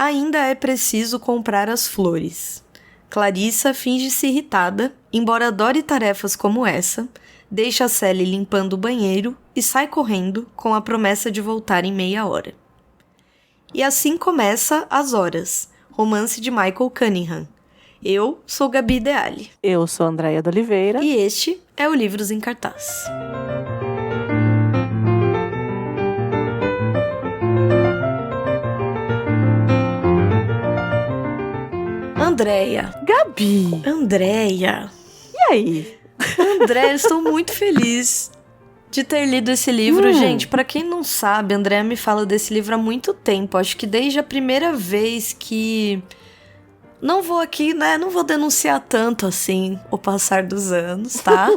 Ainda é preciso comprar as flores. Clarissa finge-se irritada, embora adore tarefas como essa, deixa Sally limpando o banheiro e sai correndo com a promessa de voltar em meia hora. E assim começa As Horas, romance de Michael Cunningham. Eu sou Gabi Deali. Eu sou Andréia de Oliveira. E este é o Livros em Cartaz. Andréia. Gabi. Andréia. E aí? Andréia, estou muito feliz de ter lido esse livro. Gente, pra quem não sabe, a Andréia me fala desse livro há muito tempo. Acho que desde a primeira vez que... Não vou aqui, né? Não vou denunciar tanto assim o passar dos anos, tá?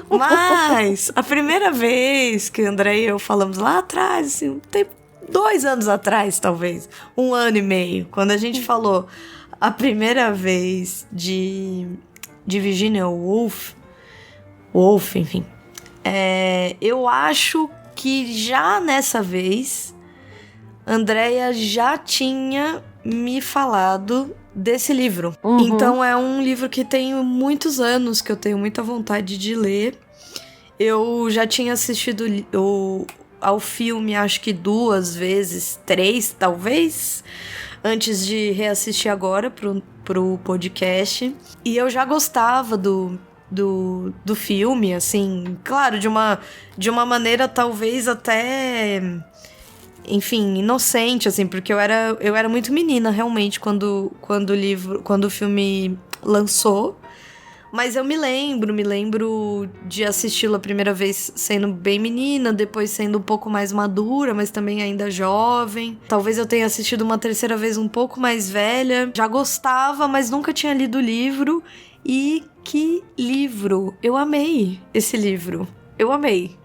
Mas a primeira vez que a Andréia e eu falamos lá atrás, assim, tem 2 anos atrás, talvez. 1 ano e meio. Quando a gente falou a primeira vez de Virginia Woolf, enfim. Eu acho que já nessa vez, Andréia já tinha me falado desse livro. Então é um livro que tem muitos anos, que eu tenho muita vontade de ler. Eu já tinha assistido ao filme, acho que 2 vezes, 3 talvez, antes de reassistir agora pro podcast. E eu já gostava do filme, assim, claro, de uma maneira talvez até... Enfim, inocente, assim, porque eu era muito menina, realmente, quando o filme lançou. Mas eu me lembro de assisti-lo a primeira vez sendo bem menina, depois sendo um pouco mais madura, mas também ainda jovem. Talvez eu tenha assistido uma terceira vez um pouco mais velha. Já gostava, mas nunca tinha lido o livro. E que livro! Eu amei esse livro. Eu amei.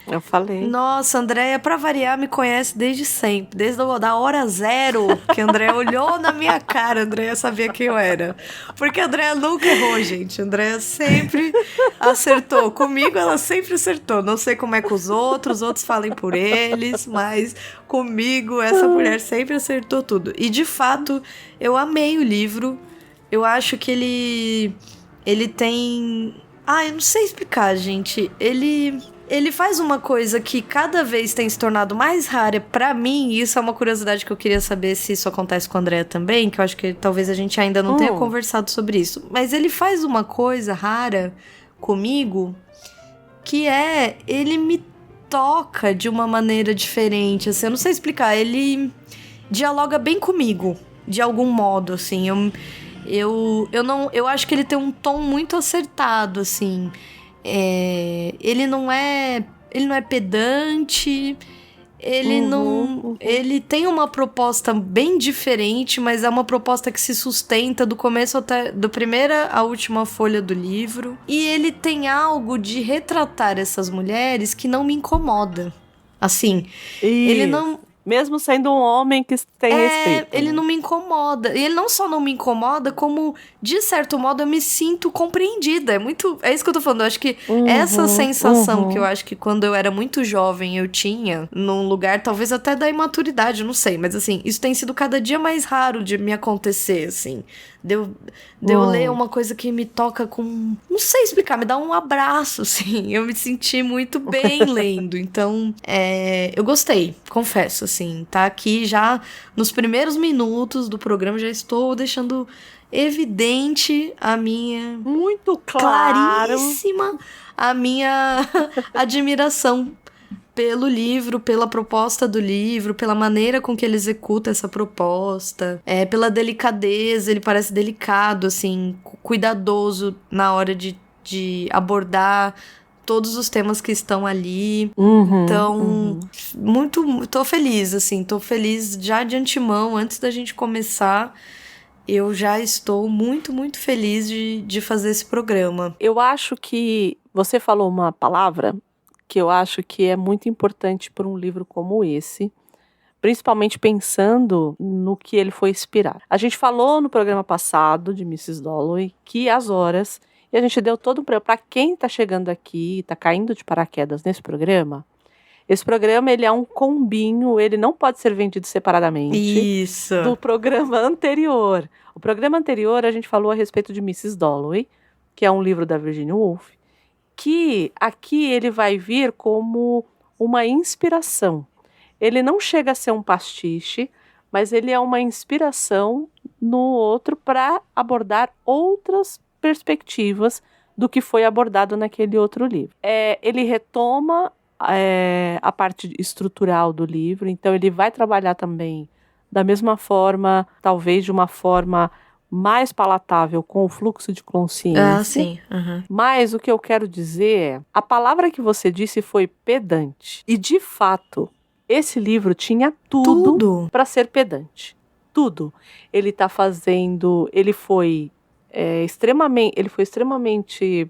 Eu falei. Nossa, a Andréia, pra variar, me conhece desde sempre. Desde da hora zero que a Andréia olhou na minha cara, a Andréia sabia quem eu era. Porque a Andréia nunca errou, gente. A Andréia sempre acertou. Comigo, ela sempre acertou. Não sei como é com os outros falem por eles, mas comigo, essa mulher sempre acertou tudo. E, de fato, eu amei o livro. Eu acho que ele tem... eu não sei explicar, gente. Ele faz uma coisa que cada vez tem se tornado mais rara pra mim, e isso é uma curiosidade que eu queria saber se isso acontece com a Andréia também, que eu acho que talvez a gente ainda não tenha conversado sobre isso. Mas ele faz uma coisa rara comigo, que ele me toca de uma maneira diferente, assim, eu não sei explicar, ele dialoga bem comigo, de algum modo, assim, eu acho que ele tem um tom muito acertado, assim. Ele não é pedante, ele tem uma proposta bem diferente, mas é uma proposta que se sustenta do começo até da primeira à última folha do livro, e ele tem algo de retratar essas mulheres que não me incomoda, assim. Ele não... Mesmo sendo um homem que tem respeito. Ele não me incomoda. E ele não só não me incomoda, como, de certo modo, eu me sinto compreendida. É isso que eu tô falando. Eu acho que essa sensação que eu acho que quando eu era muito jovem eu tinha, num lugar, talvez até da imaturidade, não sei. Mas, assim, isso tem sido cada dia mais raro de me acontecer, assim. De eu ler uma coisa que me toca com... Não sei explicar, me dá um abraço, assim. Eu me senti muito bem lendo. Então, eu gostei, confesso, assim. Tá aqui já nos primeiros minutos do programa, já estou deixando evidente a minha... Muito claríssima a minha admiração pelo livro, pela proposta do livro, pela maneira com que ele executa essa proposta, pela delicadeza, ele parece delicado, assim, cuidadoso na hora de abordar todos os temas que estão ali. Então, tô feliz, assim, tô feliz já de antemão, antes da gente começar. Eu já estou muito, muito feliz de fazer esse programa. Eu acho que você falou uma palavra que eu acho que é muito importante para um livro como esse, principalmente pensando no que ele foi inspirar. A gente falou no programa passado de Mrs. Dalloway que As Horas, e a gente deu todo um... Para quem está chegando aqui, está caindo de paraquedas nesse programa, Esse programa, ele é um combinho, ele não pode ser vendido separadamente. Isso. Do programa anterior. O programa anterior, a gente falou a respeito de Mrs. Dalloway, que é um livro da Virginia Woolf, que aqui ele vai vir como uma inspiração. Ele não chega a ser um pastiche, mas ele é uma inspiração no outro para abordar outras perspectivas do que foi abordado naquele outro livro. Ele retoma a parte estrutural do livro, então ele vai trabalhar também da mesma forma, talvez de uma forma mais palatável com o fluxo de consciência. Ah, sim. Uhum. Mas o que eu quero dizer é, a palavra que você disse foi pedante. E de fato, esse livro tinha tudo para ser pedante. Tudo. Ele foi extremamente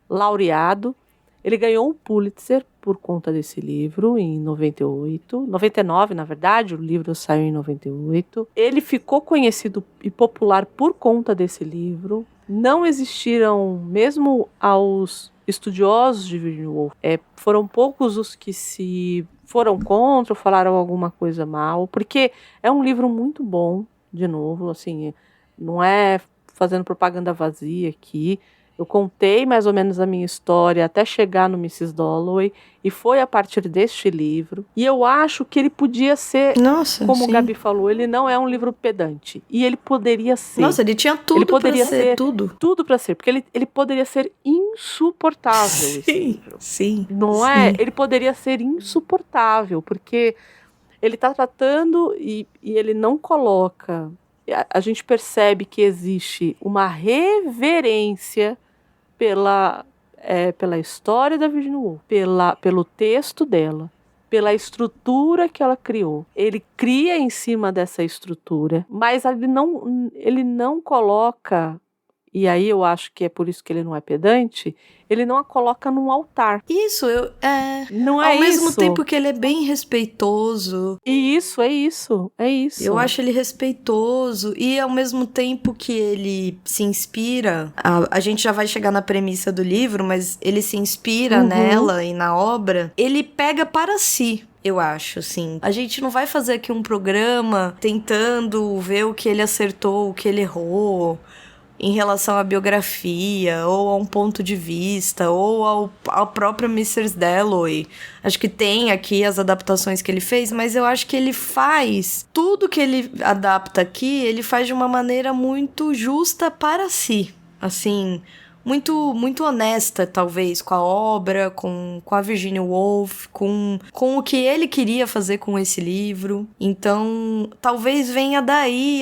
laureado. Ele ganhou um Pulitzer por conta desse livro em 99, na verdade, o livro saiu em 98. Ele ficou conhecido e popular por conta desse livro. Não existiram, mesmo aos estudiosos de Virginia Woolf, foram poucos os que se foram contra ou falaram alguma coisa mal, porque é um livro muito bom, de novo, assim, não é fazendo propaganda vazia aqui. Eu contei mais ou menos a minha história até chegar no Mrs. Dalloway, e foi a partir deste livro. E eu acho que ele podia ser, como sim. O Gabi falou, ele não é um livro pedante. E ele poderia ser. Nossa, ele tinha tudo para ser. Tudo para ser. Porque ele poderia ser insuportável, esse livro. Sim, não é? Ele poderia ser insuportável, porque ele está tratando e ele não coloca... A gente percebe que existe uma reverência pela história da Virginia Woolf, pelo texto dela, pela estrutura que ela criou. Ele cria em cima dessa estrutura, mas ele não coloca, e aí eu acho que é por isso que ele não é pedante, ele não a coloca num altar. Isso, não é ao mesmo isso. tempo que ele é bem respeitoso. E é isso. Eu acho ele respeitoso e ao mesmo tempo que ele se inspira, a gente já vai chegar na premissa do livro, mas ele se inspira nela e na obra, ele pega para si. Eu acho, assim. A gente não vai fazer aqui um programa tentando ver o que ele acertou, o que ele errou, em relação à biografia, ou a um ponto de vista, ou ao próprio Mrs. Dalloway. Acho que tem aqui as adaptações que ele fez, mas eu acho que ele faz tudo que ele adapta aqui, ele faz de uma maneira muito justa para si. Assim, muito, muito honesta, talvez, com a obra, com a Virginia Woolf, com o que ele queria fazer com esse livro. Então, talvez venha daí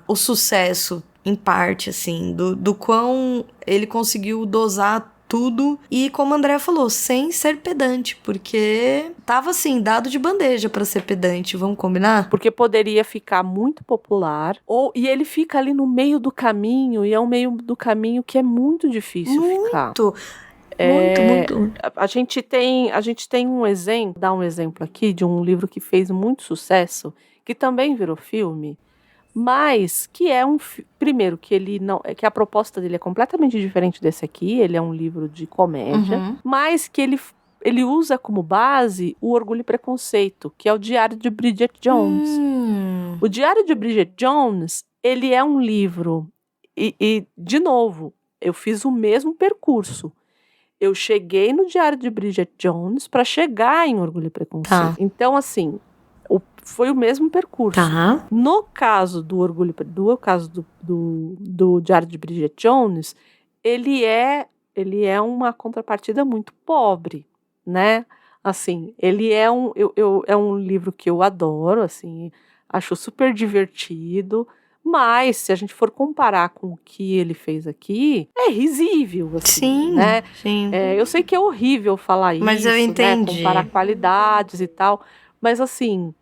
o sucesso, em parte, assim, do quão ele conseguiu dosar tudo e, como a Andrea falou, sem ser pedante, porque tava, assim, dado de bandeja pra ser pedante, vamos combinar? Porque poderia ficar muito popular, e ele fica ali no meio do caminho, e é um meio do caminho que é muito difícil ficar. Muito. A gente tem um exemplo, dar um exemplo aqui de um livro que fez muito sucesso, que também virou filme, mas que é primeiro, que ele não, que a proposta dele é completamente diferente desse aqui. Ele é um livro de comédia, mas que ele usa como base o Orgulho e Preconceito, que é o Diário de Bridget Jones. O Diário de Bridget Jones, ele é um livro, e de novo, eu fiz o mesmo percurso. Eu cheguei no Diário de Bridget Jones para chegar em Orgulho e Preconceito. Tá. Então, assim, foi o mesmo percurso. Tá. No caso do do Diário de Bridget Jones, ele é uma contrapartida muito pobre, né? Assim, ele é um livro que eu adoro, assim, acho super divertido, mas se a gente for comparar com o que ele fez aqui, é risível, assim, sim, né? Sim. Eu sei que é horrível falar mas isso, eu entendi. Né? Comparar qualidades e tal, mas assim,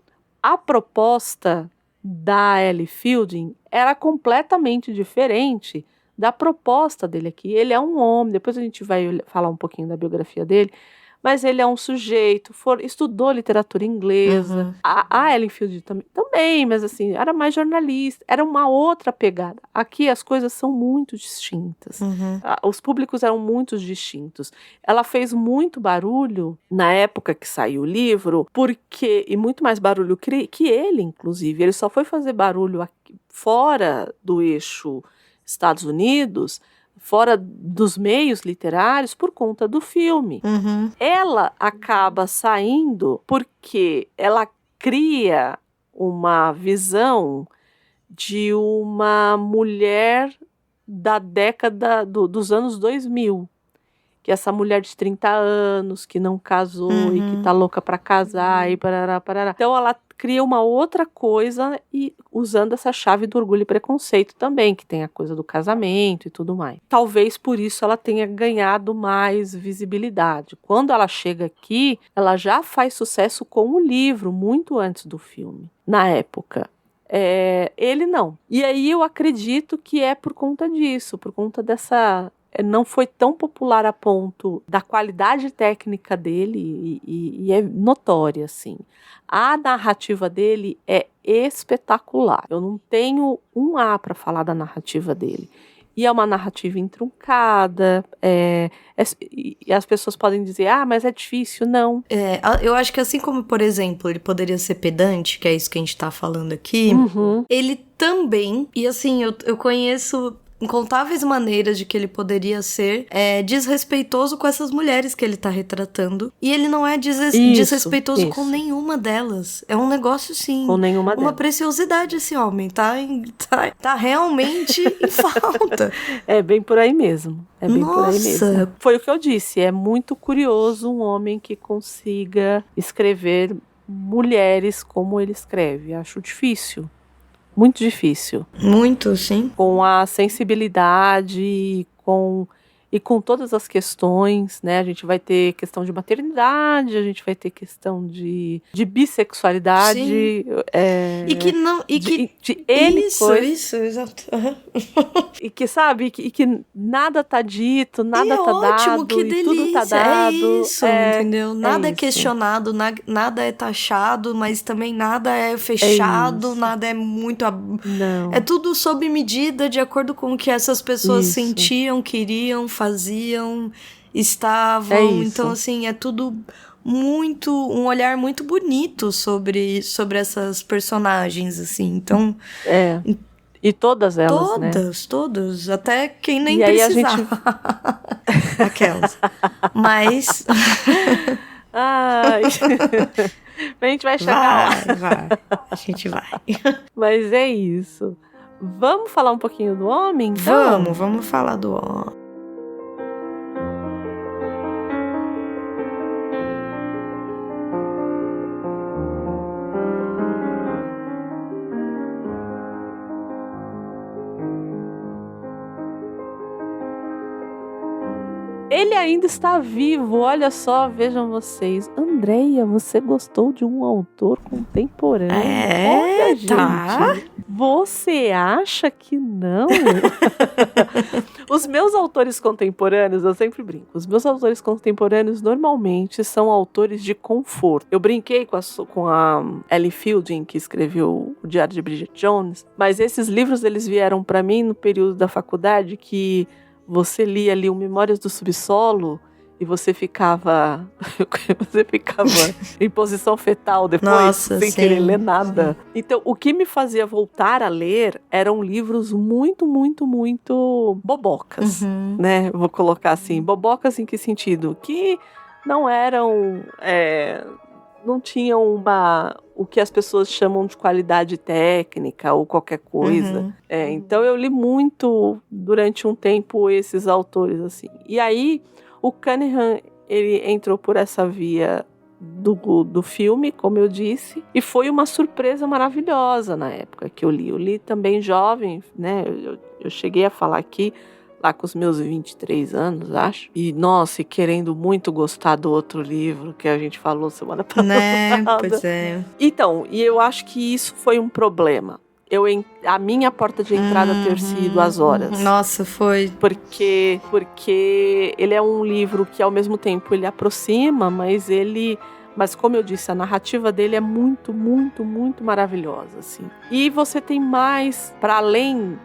a proposta da Ellie Fielding era completamente diferente da proposta dele aqui. Ele é um homem, depois a gente vai falar um pouquinho da biografia dele, mas ele é um sujeito, estudou literatura inglesa. A Ellen Field também, mas assim, era mais jornalista, era uma outra pegada. Aqui as coisas são muito distintas. Os públicos eram muito distintos. Ela fez muito barulho na época que saiu o livro, e muito mais barulho que ele, inclusive. Ele só foi fazer barulho aqui, fora do eixo Estados Unidos, fora dos meios literários, por conta do filme. Ela acaba saindo porque ela cria uma visão de uma mulher da década dos anos 2000. Que essa mulher de 30 anos, que não casou e que tá louca pra casar e parará, parará. Então ela cria uma outra coisa e usando essa chave do orgulho e preconceito também, que tem a coisa do casamento e tudo mais. Talvez por isso ela tenha ganhado mais visibilidade. Quando ela chega aqui, ela já faz sucesso com o livro, muito antes do filme, na época. Ele não. E aí eu acredito que é por conta disso, por conta dessa... Não foi tão popular a ponto da qualidade técnica dele e é notória, assim. A narrativa dele é espetacular. Eu não tenho um A para falar da narrativa dele. E é uma narrativa entroncada, e as pessoas podem dizer, mas é difícil, não. Eu acho que assim como, por exemplo, ele poderia ser pedante, que é isso que a gente tá falando aqui, ele também, e assim, eu conheço incontáveis maneiras de que ele poderia ser desrespeitoso com essas mulheres que ele tá retratando. E ele não é desrespeitoso com nenhuma delas. É um negócio, sim, com nenhuma uma delas. Preciosidade esse homem. Tá realmente em falta. É bem por aí mesmo. É bem Nossa. Por aí mesmo. Foi o que eu disse. É muito curioso um homem que consiga escrever mulheres como ele escreve. Acho difícil. Muito difícil. Muito, sim. Com a sensibilidade e com todas as questões, né? A gente vai ter questão de maternidade, a gente vai ter questão de bissexualidade. Sim. E que não... de N Isso, exato. E que, sabe, e que nada tá dito, nada tá dado, que e tudo tá dado. É isso, entendeu? Nada é isso. Questionado, nada é taxado, mas também nada é fechado, nada é muito... Não. É tudo sob medida, de acordo com o que essas pessoas sentiam, queriam, faziam, estavam. Então, assim, é tudo muito... Um olhar muito bonito sobre essas personagens, assim. Então... E todas elas, né? Todas. Até quem nem e precisava. Aí a gente... Aquelas. Mas... Ai... A gente vai chegar lá. Vai. A gente vai. Mas é isso. Vamos falar um pouquinho do homem, então? Vamos falar do homem. Ele ainda está vivo, olha só, vejam vocês. Andréia, você gostou de um autor contemporâneo? Olha, gente, você acha que não? Os meus autores contemporâneos, eu sempre brinco, os meus autores contemporâneos normalmente são autores de conforto. Eu brinquei com a Ellie Fielding, que escreveu o Diário de Bridget Jones, mas esses livros eles vieram para mim no período da faculdade que você lia ali o Memórias do Subsolo e você ficava em posição fetal depois, sem querer ler nada. Então, o que me fazia voltar a ler eram livros muito, muito, muito bobocas, né? Vou colocar assim, bobocas em que sentido? Que não eram... não tinham o que as pessoas chamam de qualidade técnica ou qualquer coisa. Então eu li muito durante um tempo esses autores assim. E aí o Cunningham ele entrou por essa via do filme, como eu disse, e foi uma surpresa maravilhosa na época que eu li. Eu li também jovem, né? Eu cheguei a falar aqui lá com os meus 23 anos, acho. E, nossa, querendo muito gostar do outro livro que a gente falou semana passada. Né? Pois é. Então, e eu acho que isso foi um problema. a minha porta de entrada ter sido As Horas. Nossa, foi. Porque ele é um livro que, ao mesmo tempo, ele aproxima, mas como eu disse, a narrativa dele é muito, muito, muito maravilhosa, assim. E você tem mais, para além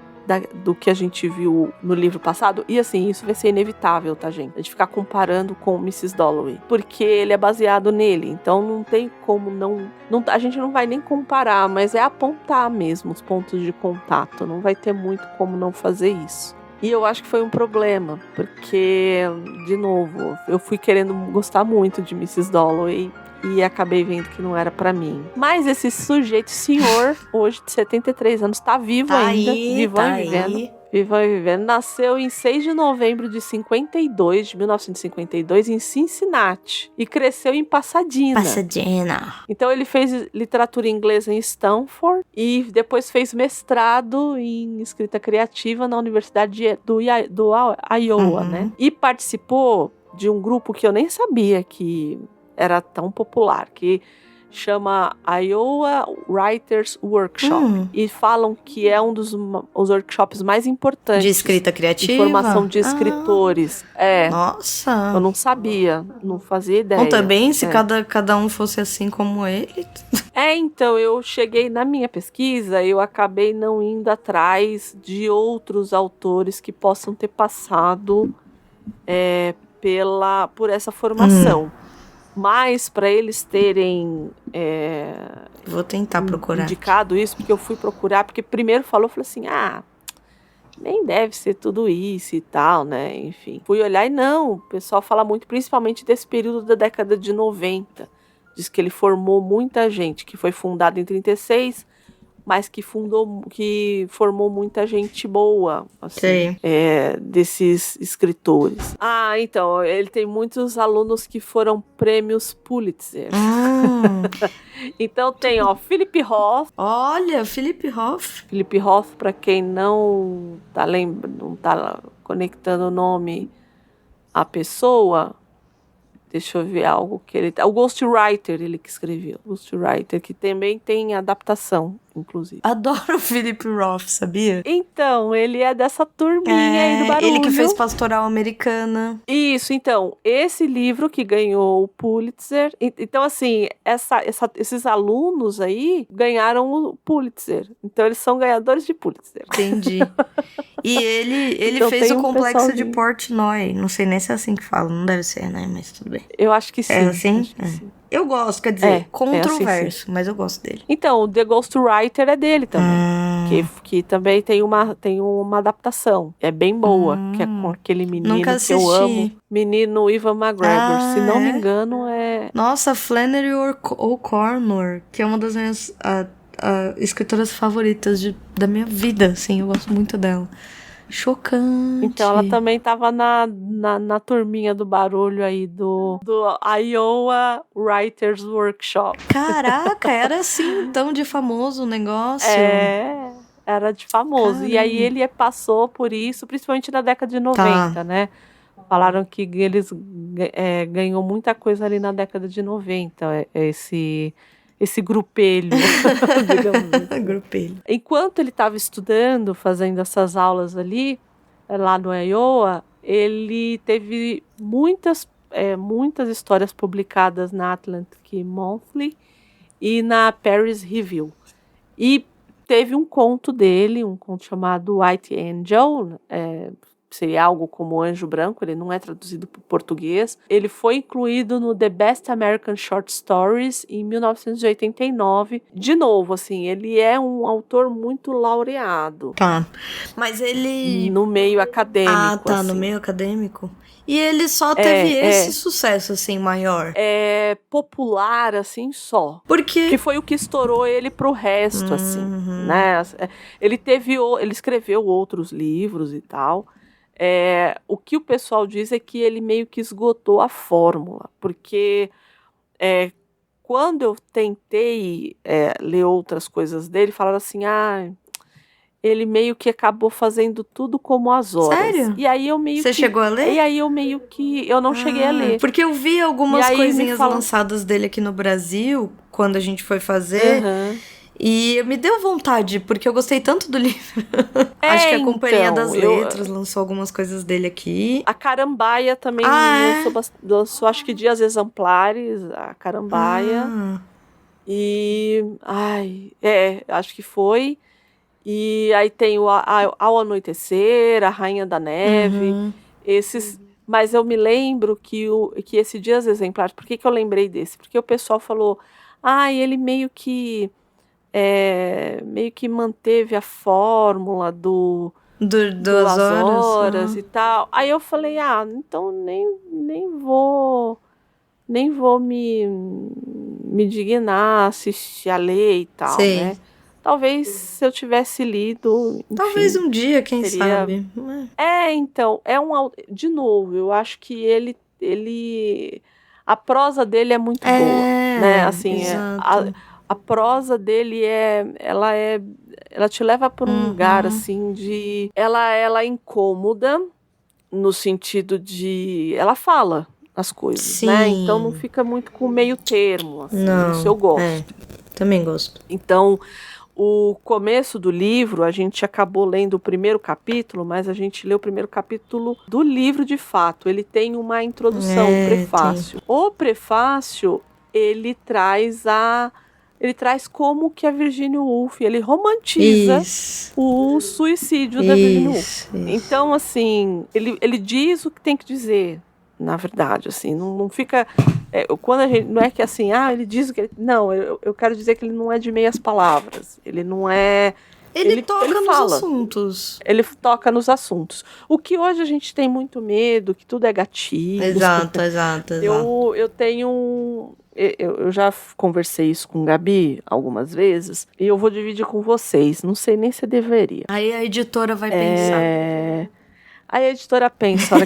do que a gente viu no livro passado, e assim, isso vai ser inevitável, tá, gente? A gente ficar comparando com Mrs. Dalloway, porque ele é baseado nele, então não tem como não, a gente não vai nem comparar, mas é apontar mesmo os pontos de contato, não vai ter muito como não fazer isso. E eu acho que foi um problema, porque, de novo, eu fui querendo gostar muito de Mrs. Dalloway e acabei vendo que não era pra mim. Mas esse sujeito, senhor, hoje de 73 anos, tá vivo ainda. Vivo e vivendo. Nasceu em 6 de novembro de 1952, em Cincinnati. E cresceu em Pasadena. Então ele fez literatura inglesa em Stanford e depois fez mestrado em escrita criativa na Universidade do Iowa, né? E participou de um grupo que eu nem sabia que era tão popular, que chama Iowa Writers Workshop. E falam que é um dos workshops mais importantes. De escrita criativa? De formação de escritores. Nossa! Eu não sabia, não fazia ideia. Bom, também, se cada um fosse assim como ele... Então, eu cheguei na minha pesquisa, eu acabei não indo atrás de outros autores que possam ter passado por essa formação. Mas para eles terem vou tentar procurar indicado isso, porque eu fui procurar, porque primeiro falei assim, nem deve ser tudo isso e tal, né, enfim. Fui olhar e não, o pessoal fala muito, principalmente desse período da década de 90, diz que ele formou muita gente, que foi fundado em 36, mas que formou muita gente boa, assim, desses escritores. Então, ele tem muitos alunos que foram prêmios Pulitzer. Então tem, Philip Roth. Olha, Philip Roth. Philip Roth, para quem não tá conectando o nome à pessoa, deixa eu ver algo que ele... O Ghostwriter, ele que escreveu. Ghostwriter, que também tem adaptação, inclusive. Adoro o Philip Roth, sabia? Então, ele é dessa turminha aí do barulho. Ele que fez Pastoral Americana. Isso, então. Esse livro que ganhou o Pulitzer... Então, assim, esses alunos aí ganharam o Pulitzer. Então, eles são ganhadores de Pulitzer. Entendi. E ele então, fez o Complexo de Portnoy. Não sei nem se é assim que fala. Não deve ser, né? Mas tudo bem. Eu acho que sim. É assim? Sim. Eu gosto, quer dizer, controverso, assim, mas eu gosto dele. Então, o The Ghostwriter é dele também. Que também tem uma adaptação. É bem boa, que é com aquele menino que eu amo. Menino Ewan McGregor, se não me engano, é... Nossa, Flannery O'Connor, que é uma das minhas escritoras favoritas da minha vida, assim, eu gosto muito dela. Chocante. Então ela também tava na turminha do barulho aí do Iowa Writers Workshop. Caraca, era assim então de famoso o negócio. Era de famoso. Caramba. E aí ele passou por isso, principalmente na década de 90, né? Falaram que eles ganhou muita coisa ali na década de 90, esse grupelho, digamos assim. Grupelho. Enquanto ele estava estudando, fazendo essas aulas ali, lá no Iowa, ele teve muitas histórias publicadas na Atlantic Monthly e na Paris Review. E teve um conto dele, um conto chamado White Angel, seria algo como Anjo Branco, ele não é traduzido para o português. Ele foi incluído no The Best American Short Stories em 1989. De novo, assim, ele é um autor muito laureado. Tá, mas ele... No meio acadêmico. Assim. No meio acadêmico. E ele só teve esse sucesso, assim, maior. Popular, assim, só. Porque... Que foi o que estourou ele pro resto, assim, né? Ele escreveu outros livros e tal. O que o pessoal diz é que ele meio que esgotou a fórmula, porque quando eu tentei ler outras coisas dele, falaram assim, ele meio que acabou fazendo tudo como As Horas. Sério? E aí eu meio Você chegou a ler? E aí eu meio que... Eu não cheguei a ler. Porque eu vi algumas coisinhas lançadas dele aqui no Brasil, quando a gente foi fazer... E me deu vontade, porque eu gostei tanto do livro. Acho que a Companhia das Letras lançou algumas coisas dele aqui. A Carambaia também lançou, acho que Dias Exemplares, a Carambaia. E... acho que foi. E aí tem Ao Anoitecer, A Rainha da Neve, esses... Mas eu me lembro que esse Dias Exemplares... Por que eu lembrei desse? Porque o pessoal falou... ele meio que manteve a fórmula do As horas e tal. Aí eu falei, então nem vou me dignar, assistir a ler e tal, né? Talvez se eu tivesse lido... Enfim, talvez um dia, quem sabe. Então, de novo, eu acho que ele a prosa dele é muito boa, né? Assim, a prosa dele ela te leva por um lugar, assim, de... Ela é incômoda, no sentido de... Ela fala as coisas, né? Então não fica muito com meio termo, assim. Isso eu gosto. Também gosto. Então, o começo do livro, a gente acabou lendo o primeiro capítulo, mas a gente leu o primeiro capítulo do livro de fato. Ele tem uma introdução, um prefácio. O prefácio, ele traz como que a Virginia Woolf, ele romantiza o suicídio da Virginia Woolf. Então, assim, ele diz o que tem que dizer, na verdade, assim, não fica... quando a gente, não é que assim, ele diz o que... Não, eu quero dizer que ele não é de meias palavras. Ele não é... Ele toca nos assuntos. Ele toca nos assuntos. O que hoje a gente tem muito medo, que tudo é gatilho. Exato. Eu tenho... Eu já conversei isso com Gabi algumas vezes, e eu vou dividir com vocês. Não sei nem se eu deveria. Aí a editora vai pensar. Aí a editora pensa a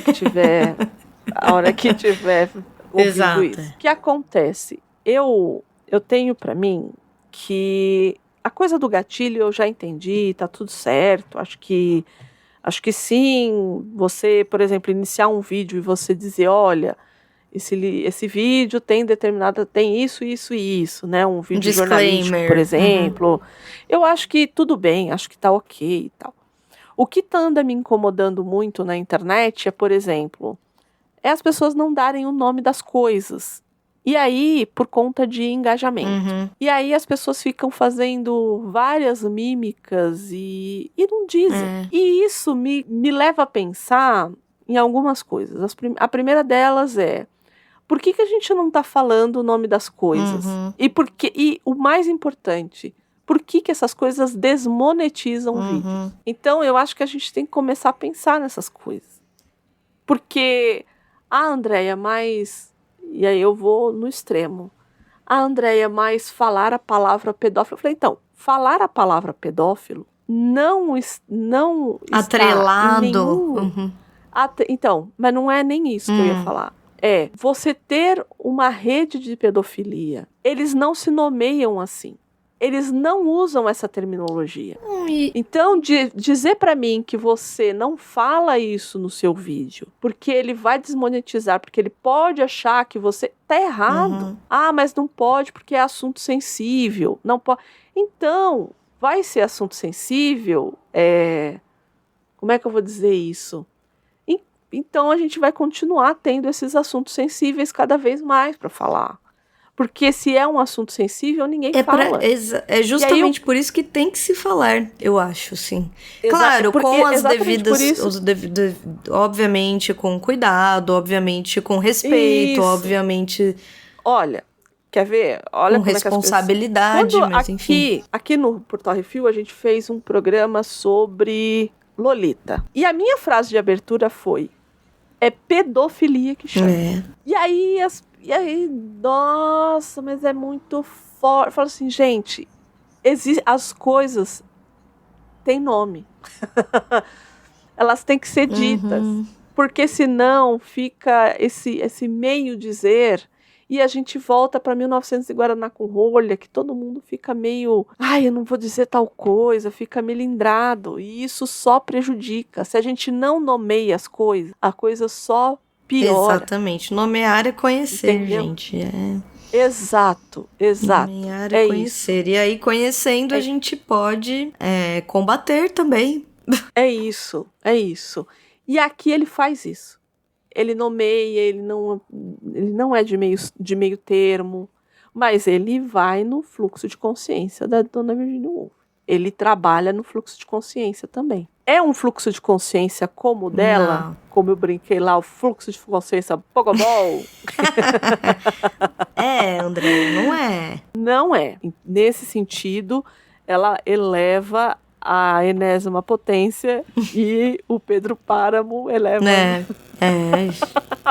hora que tiver ouvido isso. O que acontece? Eu tenho pra mim que a coisa do gatilho eu já entendi, tá tudo certo. Acho que sim, você, por exemplo, iniciar um vídeo e você dizer, olha, esse vídeo tem isso, né? Um vídeo jornalístico, por exemplo. Eu acho que tudo bem, acho que tá ok e tal. O que anda me incomodando muito na internet é, por exemplo, as pessoas não darem o nome das coisas. E aí, por conta de engajamento. E aí as pessoas ficam fazendo várias mímicas e não dizem. E isso me leva a pensar em algumas coisas. A primeira delas é, por que a gente não está falando o nome das coisas? E o mais importante, por que essas coisas desmonetizam o vídeo? Então, eu acho que a gente tem que começar a pensar nessas coisas. Porque Andréia, e aí eu vou no extremo. Andréia, falar a palavra pedófilo. Eu falei, então, falar a palavra pedófilo não atrelado. Então, mas não é nem isso que eu ia falar. É você ter uma rede de pedofilia. Eles não se nomeiam assim. Eles não usam essa terminologia. Então, dizer pra mim que você não fala isso no seu vídeo, porque ele vai desmonetizar, porque ele pode achar que você tá errado. Mas não pode porque é assunto sensível. Não pode. Então, vai ser assunto sensível? Como é que eu vou dizer isso? Então, a gente vai continuar tendo esses assuntos sensíveis cada vez mais para falar. Porque se é um assunto sensível, ninguém fala. É justamente por isso que tem que se falar, eu acho, sim. Claro, com as devidas... obviamente com cuidado, obviamente com respeito, obviamente... Olha, quer ver? Olha com responsabilidade, mas enfim. Aqui no Portal Refil, a gente fez um programa sobre Lolita. E a minha frase de abertura foi, é pedofilia que chama. E aí, nossa, mas é muito forte. Eu falo assim, gente, as coisas têm nome. Elas têm que ser ditas. Porque senão fica esse meio dizer e a gente volta para 1900 e Guaraná com rolha, que todo mundo fica meio, eu não vou dizer tal coisa, fica melindrado. E isso só prejudica. Se a gente não nomeia as coisas, a coisa só piora. Exatamente. Nomear é conhecer, entendeu? gente. Exato. Nomear e conhecer. E aí, conhecendo, a gente pode combater também. É isso. E aqui ele faz isso. Ele nomeia, ele não é de meio termo, mas ele vai no fluxo de consciência da Dona Virginia Woolf. Ele trabalha no fluxo de consciência também. É um fluxo de consciência como o dela? Não. Como eu brinquei lá, o fluxo de consciência Pogobol? André, não é. Não é. Nesse sentido, ela eleva a enésima potência e o Pedro Páramo eleva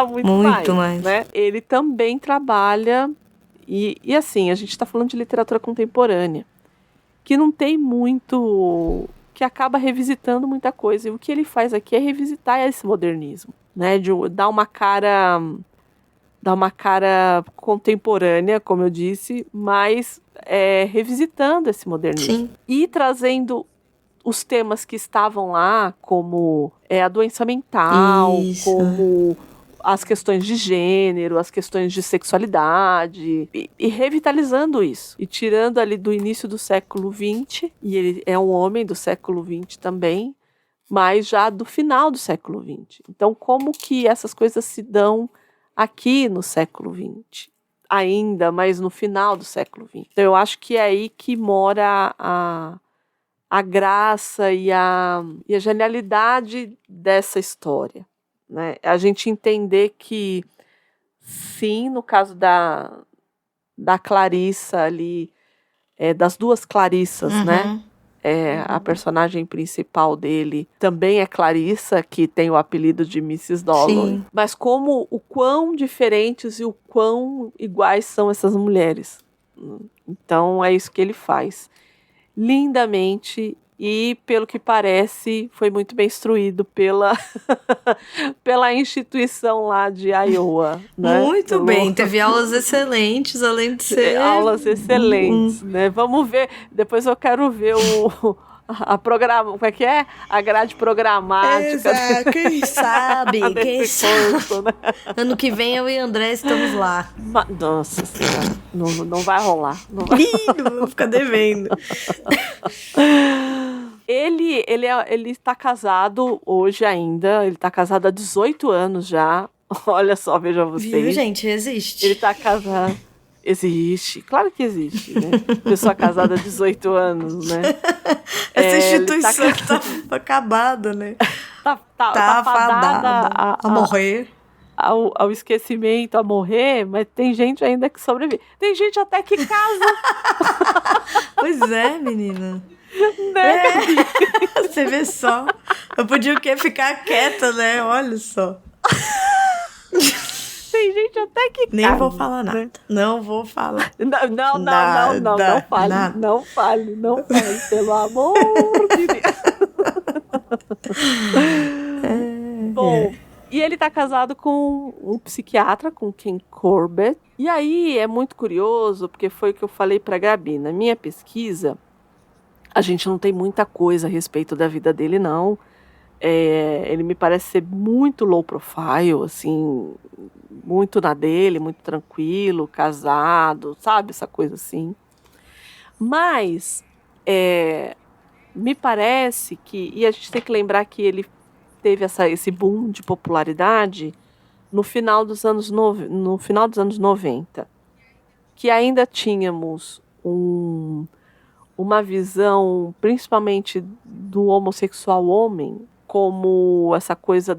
muito mais. Né? Ele também trabalha, e assim, a gente está falando de literatura contemporânea, que não tem muito, que acaba revisitando muita coisa, e o que ele faz aqui é revisitar esse modernismo, né? De dar uma cara contemporânea, como eu disse, mas revisitando esse modernismo. Sim. E trazendo os temas que estavam lá, como a doença mental, como as questões de gênero, as questões de sexualidade, e revitalizando isso. E tirando ali do início do século XX, e ele é um homem do século XX também, mas já do final do século XX. Então, como que essas coisas se dão aqui no século XX? Ainda, mas no final do século XX. Então, eu acho que é aí que mora a graça e a genialidade dessa história, né? A gente entender que, sim, no caso da Clarissa ali, das duas Clarissas, né? A personagem principal dele também é Clarissa, que tem o apelido de Mrs. Dalloway. Mas como o quão diferentes e o quão iguais são essas mulheres. Então é isso que ele faz. Lindamente, e pelo que parece foi muito bem instruído pela instituição lá de Iowa, né? Muito bem, teve aulas excelentes, além de ser aulas excelentes, né? Vamos ver, depois eu quero ver a programa, como é que é? A grade programática. Exato, quem sabe, curso, né? Ano que vem eu e André estamos lá. Nossa senhora, não vai rolar. Não vou ficar devendo. Ele está casado hoje ainda, ele está casado há 18 anos já. Olha só, veja vocês. Viu, gente? Existe. Ele está casado. Existe, claro que existe, né? Pessoa casada há 18 anos, né? Essa instituição tá acabada, né? Tá fadada a morrer. Ao esquecimento, a morrer, mas tem gente ainda que sobrevive. Tem gente até que casa. Pois é, menina. Né? Você vê só. Eu podia o quê? Ficar quieta, né? Olha só. Tem gente até que nem casa, vou falar nada. Né? Não vou falar. Não fale. Nada. Não fale, pelo amor de Deus. Bom, e ele tá casado com um psiquiatra, com Ken Corbett. E aí é muito curioso, porque foi o que eu falei pra Gabi. Na minha pesquisa, a gente não tem muita coisa a respeito da vida dele, não. Ele me parece ser muito low profile, assim, muito na dele, muito tranquilo, casado, sabe? Essa coisa assim. Mas me parece que... E a gente tem que lembrar que ele teve esse boom de popularidade no final dos anos 90. Que ainda tínhamos uma visão, principalmente do homossexual homem, como essa coisa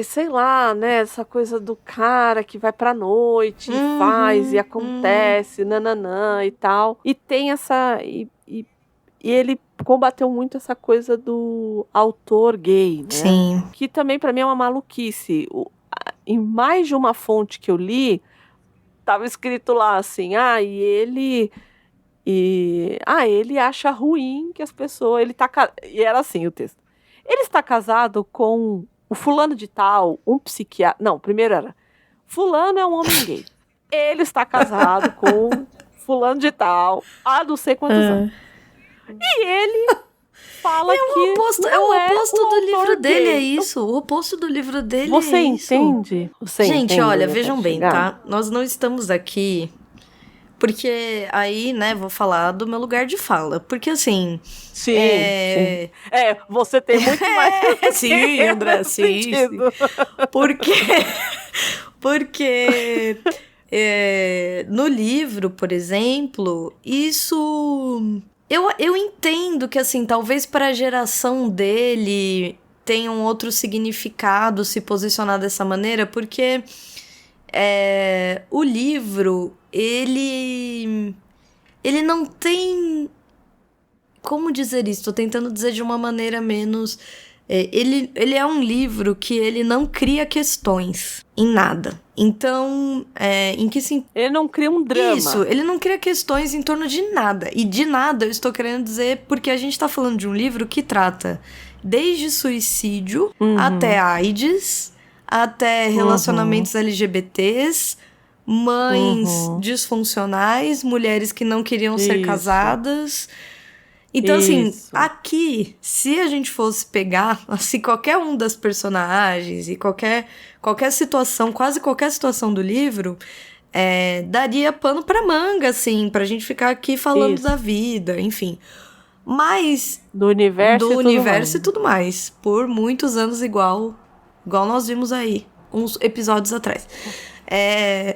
sei lá, né, essa coisa do cara que vai pra noite e faz e acontece, nananã e tal. E tem essa... E ele combateu muito essa coisa do autor gay, né? Sim. Que também pra mim é uma maluquice. Em mais de uma fonte que eu li, tava escrito lá assim, ele acha ruim que as pessoas... E era assim o texto. Ele está casado com o fulano de tal, um psiquiatra... Não, primeiro era... Fulano é um homem gay. Ele está casado com fulano de tal, há não sei quantos anos. E ele fala que o oposto o do livro autor dele, é gay. isso. O oposto do livro dele Você é isso. entende? Você Gente, entende olha, onde eu vejam quero bem, chegar? tá? Nós não estamos aqui porque aí, né, vou falar do meu lugar de fala. Porque assim. Sim, sim. Você tem muito mais. Sim, André, sim. Porque no livro, por exemplo, isso. Eu entendo que, assim, talvez para a geração dele tenha um outro significado se posicionar dessa maneira, porque o livro, ele não tem. Como dizer isso? Tô tentando dizer de uma maneira menos. Ele é um livro que ele não cria questões em nada. Então, em que sentido? Ele não cria um drama. Isso, ele não cria questões em torno de nada. E de nada eu estou querendo dizer porque a gente tá falando de um livro que trata desde suicídio até AIDS, até relacionamentos LGBTs, mães disfuncionais, mulheres que não queriam ser casadas. Então, assim, aqui, se a gente fosse pegar, assim, qualquer um das personagens e qualquer situação, quase qualquer situação do livro, daria pano pra manga, assim, pra gente ficar aqui falando da vida, enfim. Mas... Do universo e tudo mais. Por muitos anos igual nós vimos aí, uns episódios atrás.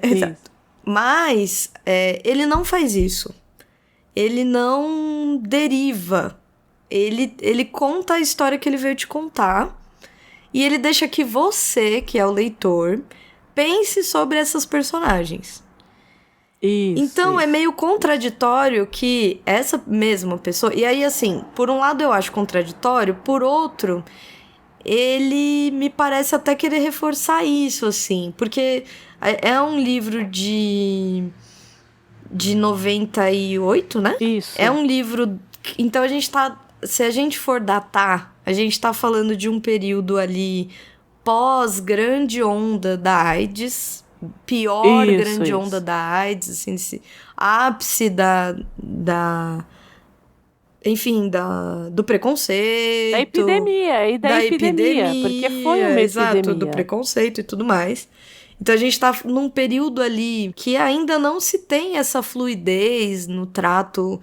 Exato. Mas, ele não faz isso. Ele não deriva. Ele conta a história que ele veio te contar. E ele deixa que você, que é o leitor, pense sobre essas personagens. Então, é meio contraditório que essa mesma pessoa... E aí, assim, por um lado eu acho contraditório, por outro, ele me parece até querer reforçar isso, assim. Porque é um livro de 98, né? Isso. É um livro... Então, a gente tá... Se a gente for datar, a gente tá falando de um período ali pós-grande onda da AIDS, pior grande onda da AIDS, assim, esse ápice do preconceito. Da epidemia, porque foi uma epidemia. Do preconceito e tudo mais. Então a gente tá num período ali que ainda não se tem essa fluidez no trato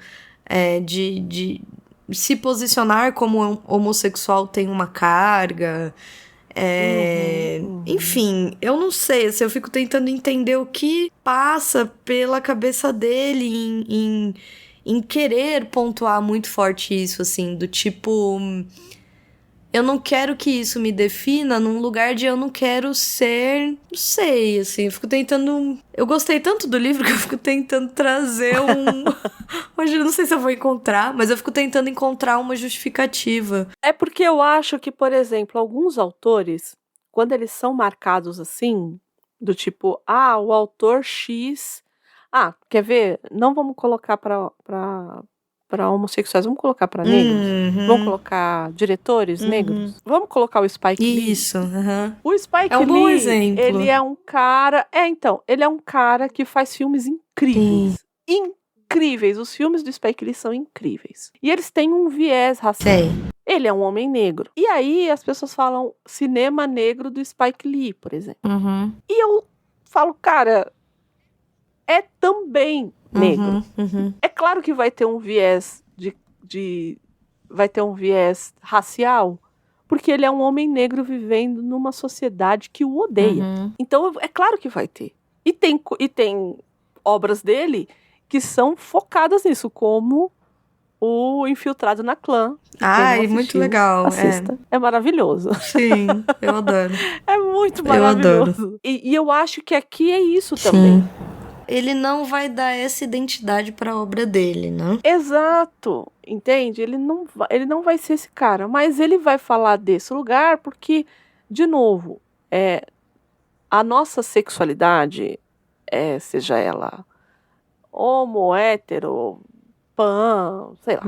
de se posicionar como homossexual tem uma carga. Enfim, eu não sei, assim, eu fico tentando entender o que passa pela cabeça dele em querer pontuar muito forte isso, assim, do tipo... Eu não quero que isso me defina num lugar de eu não quero ser... Não sei, assim, eu fico tentando... Eu gostei tanto do livro que eu fico tentando trazer Hoje eu não sei se eu vou encontrar, mas eu fico tentando encontrar uma justificativa. É porque eu acho que, por exemplo, alguns autores, quando eles são marcados assim, do tipo, o autor X... quer ver? Não vamos colocar para homossexuais, vamos colocar para negros, vamos colocar diretores negros, vamos colocar o Spike Lee. Isso, O Spike é um Lee, bom exemplo. ele é um cara, ele é um cara que faz filmes incríveis, incríveis, os filmes do Spike Lee são incríveis, e eles têm um viés racial. Ele é um homem negro, e aí as pessoas falam cinema negro do Spike Lee, por exemplo, e eu falo, cara, é também negro. É claro que vai ter um viés vai ter um viés racial, porque ele é um homem negro vivendo numa sociedade que o odeia. Então, é claro que vai ter. E tem obras dele que são focadas nisso, como o Infiltrado na Clã. Muito legal. Assista. É maravilhoso. Sim, eu adoro. É muito maravilhoso. Eu adoro. E eu acho que aqui é isso também. Ele não vai dar essa identidade para a obra dele, né? Exato, entende? Ele não vai ser esse cara, mas ele vai falar desse lugar porque, de novo, a nossa sexualidade, seja ela homo, hétero, pan, sei lá,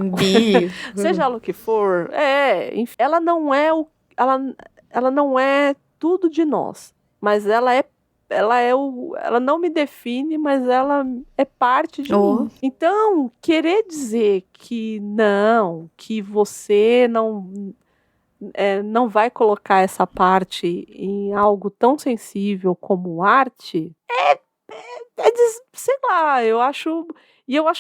seja ela o que for, enfim, ela não é tudo de nós, mas ela é ela não me define, mas ela é parte de mim. Então, querer dizer que você não vai colocar essa parte em algo tão sensível como arte, sei lá, eu acho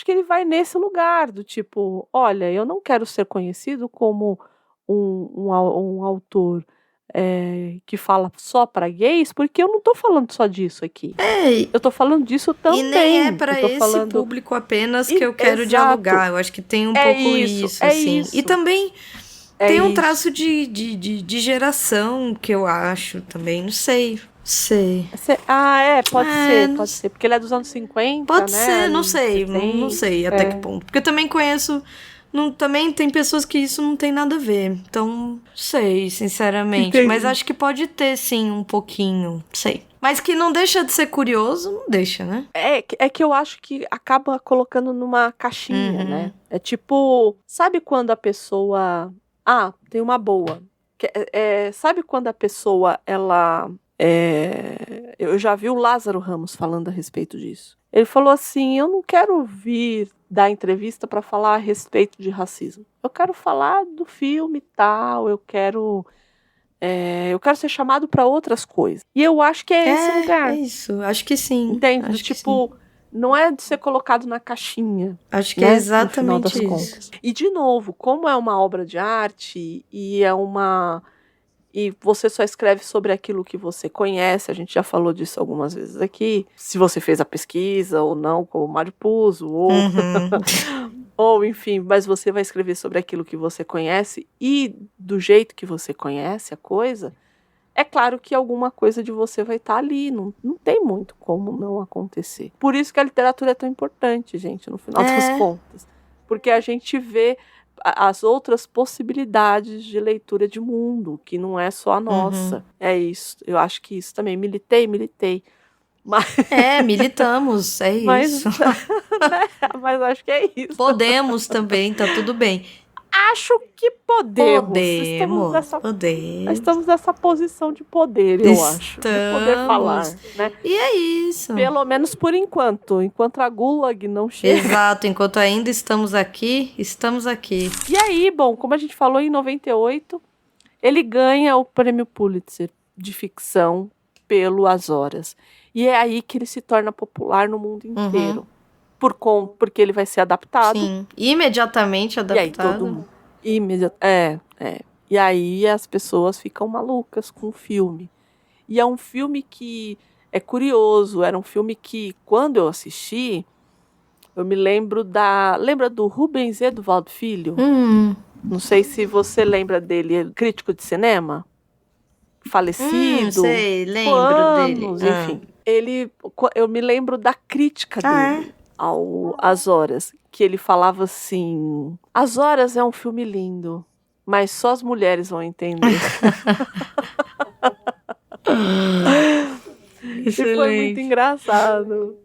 que ele vai nesse lugar do tipo, olha, eu não quero ser conhecido como um autor que fala só para gays, porque eu não tô falando só disso aqui. Eu tô falando disso também. E nem é para esse público apenas que eu quero dialogar. Eu acho que tem um pouco isso, assim. Isso. E também tem um traço de geração que eu acho também, não sei. Pode ser, porque ele é dos anos 50, pode né? ser, não sei até que ponto. Porque eu também conheço, também tem pessoas que isso não tem nada a ver, então, sei, sinceramente. Entendi. Mas acho que pode ter, sim, um pouquinho, sei. Mas que não deixa de ser curioso, não deixa, né? É que eu acho que acaba colocando numa caixinha, né? É tipo, sabe quando a pessoa... tem uma boa. Sabe quando a pessoa, ela... eu já vi o Lázaro Ramos falando a respeito disso. Ele falou assim, eu não quero vir dar entrevista para falar a respeito de racismo. Eu quero falar do filme e tal, eu quero ser chamado para outras coisas. E eu acho que é esse lugar. É isso, acho que sim. Entende? Tipo, não é de ser colocado na caixinha. Acho que é exatamente isso. Contas. E, de novo, como é uma obra de arte e e você só escreve sobre aquilo que você conhece, a gente já falou disso algumas vezes aqui, se você fez a pesquisa ou não, como o Mário Puzo, ou enfim, mas você vai escrever sobre aquilo que você conhece e do jeito que você conhece a coisa, é claro que alguma coisa de você vai estar ali, não tem muito como não acontecer. Por isso que a literatura é tão importante, gente, no final das contas, porque a gente vê as outras possibilidades de leitura de mundo, que não é só a nossa. É isso. Eu acho que isso também. Militei. Mas... militamos. É isso. Mas acho que é isso. Podemos também, tá tudo bem. Acho que podemos. Podemos. Estamos nessa posição de poder, eu acho. De poder falar, né? E é isso. Pelo menos por enquanto. Enquanto a Gulag não chega. Exato. Enquanto ainda estamos aqui. E aí, bom, como a gente falou, em 98, ele ganha o Prêmio Pulitzer de ficção pelo As Horas. E é aí que ele se torna popular no mundo inteiro. Porque ele vai ser adaptado. Sim, imediatamente adaptado. E aí todo mundo... E aí as pessoas ficam malucas com o filme. E é um filme que é curioso. Era um filme que, quando eu assisti, eu me lembro Lembra do Rubens Eduvaldo Filho? Não sei se você lembra dele. É crítico de cinema. Falecido. Sei, lembro dele. Enfim. Eu me lembro da crítica dele. As Horas, que ele falava assim, As Horas é um filme lindo, mas só as mulheres vão entender. E foi muito engraçado.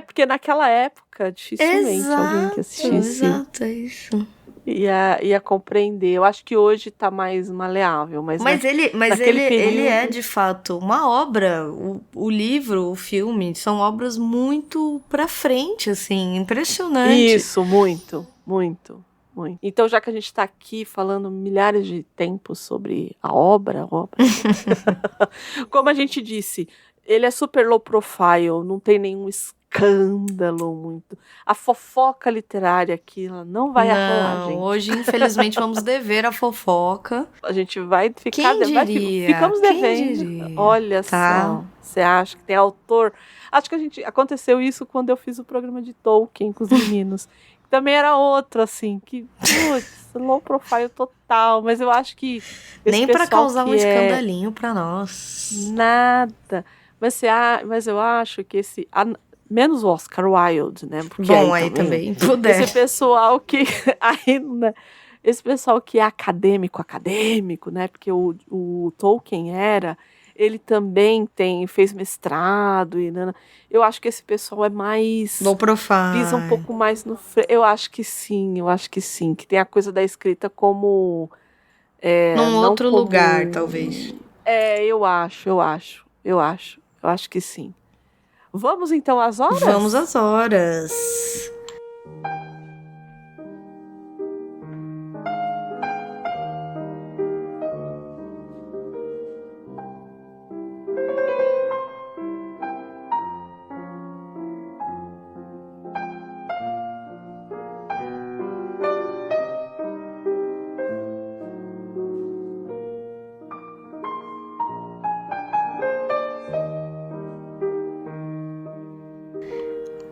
Porque naquela época, dificilmente alguém que assistisse exato, é isso. Ia compreender. Eu acho que hoje tá mais maleável. Mas ele é, de fato, uma obra. O livro, o filme, são obras muito pra frente, assim, impressionante. Isso, muito, muito, muito. Então, já que a gente tá aqui falando milhares de tempos sobre a obra... Como a gente disse, ele é super low profile, não tem nenhum escândalo muito. A fofoca literária aqui, ela não vai rolar, gente. Hoje, infelizmente, vamos dever a fofoca. A gente vai ficar... Quem diria? Ficamos devendo. Diria? Olha só. Você acha que tem autor... Acho que aconteceu isso quando eu fiz o programa de Tolkien com os meninos. Também era outro, assim, que... Putz, low profile total. Mas eu acho que... Nem pra causar um escandalinho pra nós. Nada. Mas eu acho que menos o Oscar Wilde, né? Porque aí também puder. Esse pessoal que ainda... Esse pessoal que é acadêmico, né? Porque o Tolkien ele também fez mestrado. Eu acho que esse pessoal é mais... low profile. Pisa um pouco mais no... Eu acho que sim. Que tem a coisa da escrita como... num outro lugar, talvez. Eu acho. Eu acho que sim. Vamos então às horas? Vamos às horas.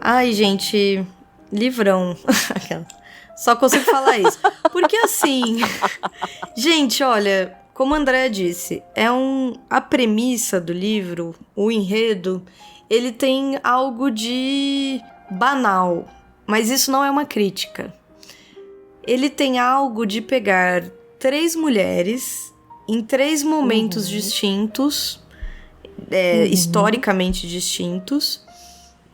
Ai, gente, livrão. Só consigo falar isso. Porque assim, gente, olha, como a Andrea disse, a premissa do livro, o enredo, ele tem algo de banal, mas isso não é uma crítica. Ele tem algo de pegar 3 mulheres em 3 momentos distintos, historicamente distintos,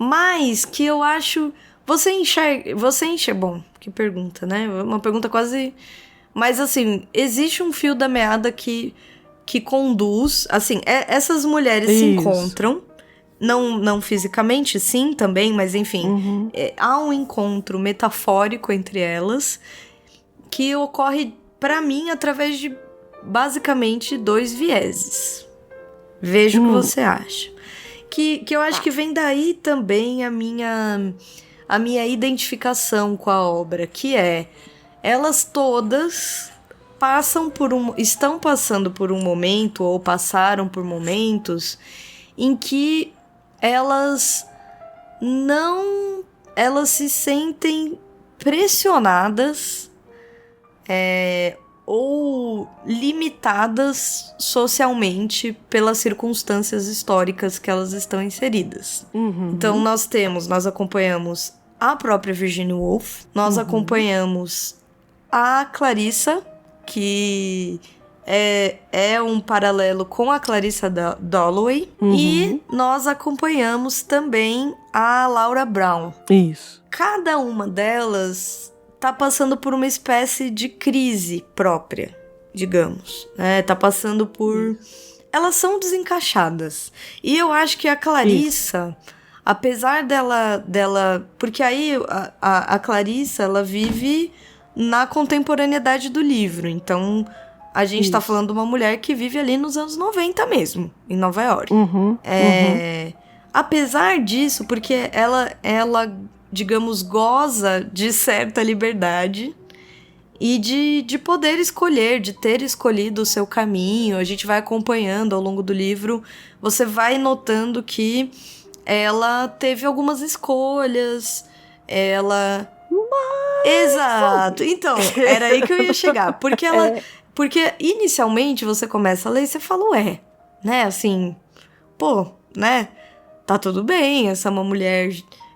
mas que eu acho... Você enxerga... Bom, que pergunta, né? Uma pergunta quase... Mas, assim, existe um fio da meada que conduz... Assim, essas mulheres se encontram. Não fisicamente, sim, também. Mas, enfim, há um encontro metafórico entre elas que ocorre, pra mim, através de, basicamente, 2 vieses. Veja o que você acha. Que eu acho que vem daí também a minha identificação com a obra, que elas todas estão passando por um momento, ou passaram por momentos, em que elas se sentem pressionadas, ou limitadas socialmente pelas circunstâncias históricas que elas estão inseridas. Então nós acompanhamos a própria Virginia Woolf, nós acompanhamos a Clarissa, que é um paralelo com a Clarissa Dalloway, e nós acompanhamos também a Laura Brown. Isso. Cada uma delas tá passando por uma espécie de crise própria, digamos. Tá passando por... Elas são desencaixadas. E eu acho que a Clarissa, apesar dela... Porque aí a Clarissa, ela vive na contemporaneidade do livro. Então, a gente tá falando de uma mulher que vive ali nos anos 90 mesmo, em Nova York. Apesar disso, porque ela digamos, goza de certa liberdade e de poder escolher, de ter escolhido o seu caminho. A gente vai acompanhando ao longo do livro, você vai notando que ela teve algumas escolhas, Exato! Então, era aí que eu ia chegar. Porque porque inicialmente você começa a ler e você fala, né, assim, né, tá tudo bem, essa é uma mulher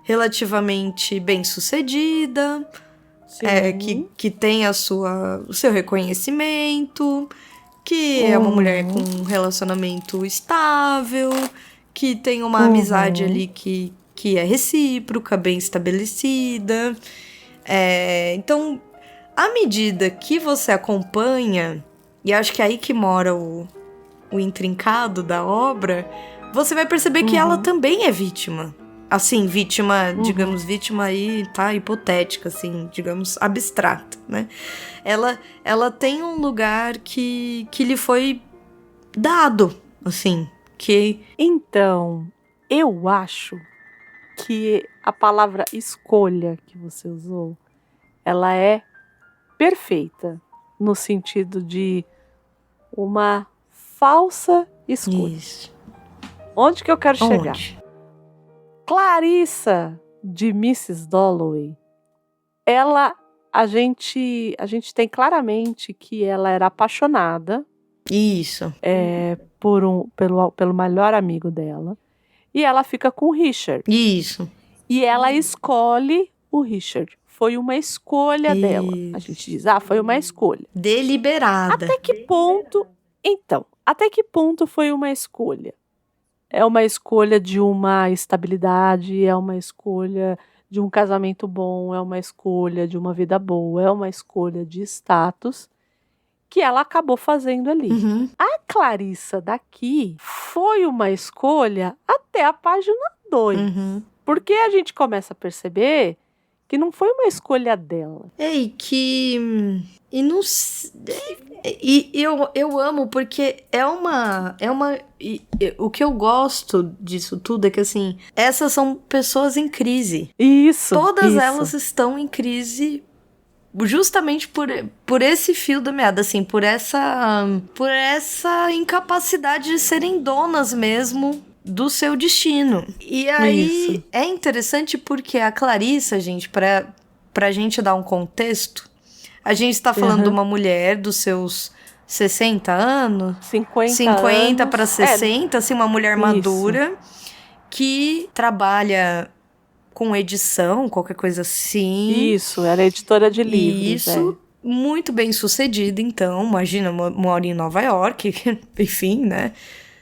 relativamente bem-sucedida, que tem o seu reconhecimento, que é uma mulher com um relacionamento estável, que tem uma amizade ali que é recíproca, bem estabelecida. Então, à medida que você acompanha, e acho que é aí que mora o intrincado da obra, você vai perceber que ela também é vítima. Assim, vítima, digamos, vítima aí, tá, hipotética, assim, digamos, abstrata, né? Ela tem um lugar que lhe foi dado, assim, que... Então, eu acho que a palavra escolha que você usou, ela é perfeita, no sentido de uma falsa escolha. Isso. Onde que eu quero chegar? Clarissa, de Mrs. Dalloway, a gente tem claramente que ela era apaixonada. Isso. Pelo melhor amigo dela. E ela fica com o Richard. Isso. E ela escolhe o Richard. Foi uma escolha dela. A gente diz, foi uma escolha. Deliberada. Até que ponto... Então, até que ponto foi uma escolha? É uma escolha de uma estabilidade, é uma escolha de um casamento bom, é uma escolha de uma vida boa, é uma escolha de status, que ela acabou fazendo ali. Uhum. A Clarissa daqui foi uma escolha até a página 2. Uhum. Porque a gente começa a perceber que não foi uma escolha dela. E não e eu amo porque o que eu gosto disso tudo é que assim, essas são pessoas em crise. Isso. Todas elas estão em crise justamente por esse fio da meada, assim, por essa incapacidade de serem donas mesmo do seu destino. E aí é interessante porque a Clarissa, gente, pra gente dar um contexto, a gente tá falando de uma mulher dos seus 60 anos, 50 para 60, assim, uma mulher madura que trabalha com edição, qualquer coisa assim. Isso, ela é editora de livros. Isso, muito bem sucedida, então, imagina, mora em Nova York, enfim, né?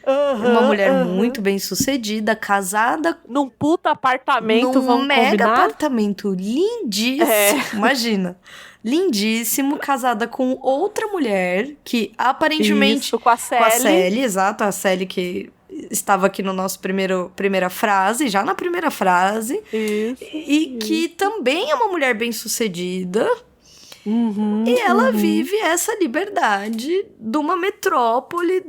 Uma mulher muito bem sucedida, casada num puta apartamento, vamos combinar? Num mega apartamento lindíssimo, imagina. Lindíssimo, casada com outra mulher que aparentemente... Isso, com a Sally. Com a Sally, exato, a Sally que estava aqui no nosso primeira frase, já na primeira frase. E que também é uma mulher bem sucedida. E ela vive essa liberdade de uma metrópole,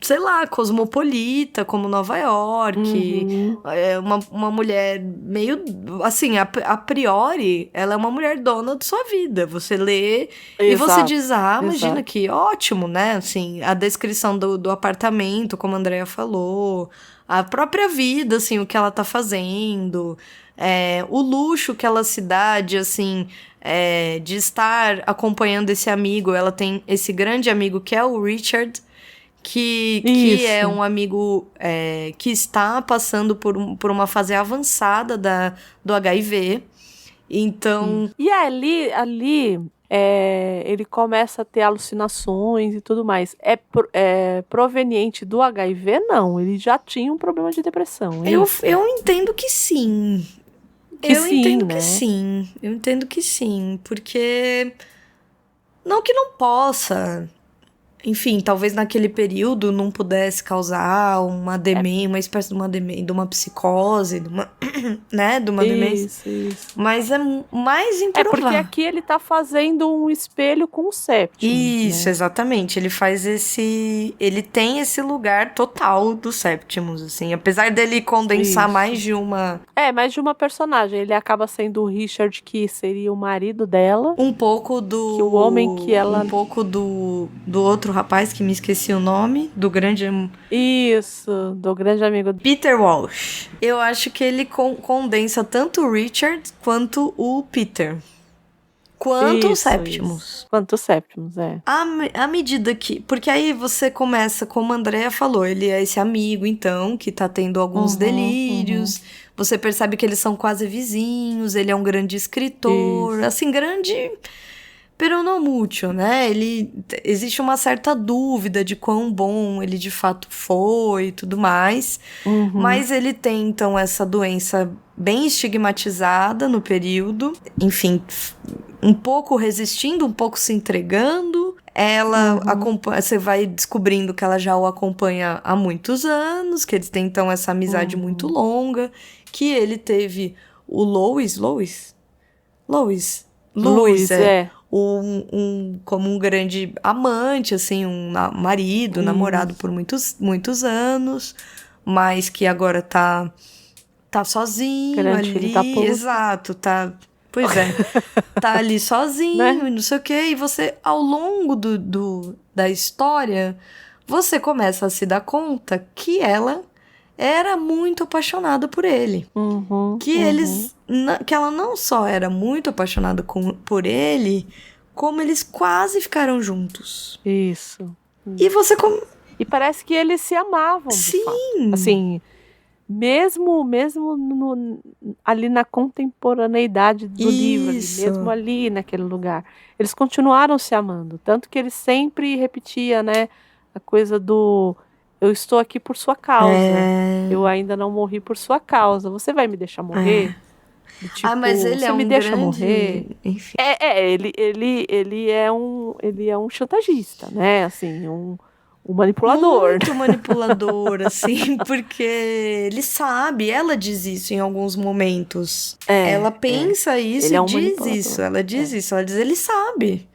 sei lá, cosmopolita, como Nova York. É uma mulher meio... Assim, a priori, ela é uma mulher dona de sua vida. Você lê e você diz, imagina que ótimo, né? Assim, a descrição do apartamento, como a Andrea falou. A própria vida, assim, o que ela tá fazendo. O luxo que ela se dá de, assim... de estar acompanhando esse amigo. Ela tem esse grande amigo que é o Richard, que é um amigo que está passando por uma fase avançada do HIV. Então... E ali ele começa a ter alucinações e tudo mais. É proveniente do HIV? Não, ele já tinha um problema de depressão. Eu entendo que sim. Eu entendo que sim, porque não que não possa, enfim, talvez naquele período não pudesse causar uma demência, uma espécie de uma demência, de uma psicose, de uma, né, de uma demência. Isso. Mas é mais improvável. Porque aqui ele tá fazendo um espelho com o Septimus. Isso, né? Exatamente. Ele tem esse lugar total do Septimus, assim. Apesar dele condensar mais de uma... mais de uma personagem. Ele acaba sendo o Richard, que seria o marido dela. Um pouco do... Que o homem que ela... Um pouco do outro rapaz, que me esqueci o nome, do grande... Isso, do grande amigo... Peter Walsh. Eu acho que ele condensa tanto o Richard quanto o Peter. Quanto o Septimus. Quanto o Septimus, À medida que... Porque aí você começa, como a Andrea falou, ele é esse amigo, então, que tá tendo alguns delírios. Você percebe que eles são quase vizinhos, ele é um grande escritor. Assim, grande... Pero não mútil, né? Existe uma certa dúvida de quão bom ele de fato foi e tudo mais. Mas ele tem, então, essa doença bem estigmatizada no período. Enfim, um pouco resistindo, um pouco se entregando. Ela acompanha... Você vai descobrindo que ela já o acompanha há muitos anos, que eles têm, então, essa amizade muito longa. Que ele teve o Louis, como um grande amante, assim, um marido, namorado por muitos anos, mas que agora tá sozinho grande ali, da puta. Exato, pois é, tá ali sozinho, né? E não sei o quê, e você, ao longo da história, você começa a se dar conta que ela era muito apaixonada por ele. Que ela não só era muito apaixonada por ele, como eles quase ficaram juntos. Isso. E você... E parece que eles se amavam, Sim. de fato. Assim, mesmo ali na contemporaneidade do livro, mesmo ali naquele lugar, eles continuaram se amando. Tanto que ele sempre repetia, né, a coisa do... Eu estou aqui por sua causa. Eu ainda não morri por sua causa. Você vai me deixar morrer? Tipo, mas ele você é me um deixa grande... morrer. Enfim. Ele é um chantagista, né? Assim, um manipulador. Muito manipulador, assim, porque ele sabe, ela diz isso em alguns momentos. Ela pensa isso Ele e é um diz isso, manipulador. ela diz isso, ela diz, ele sabe.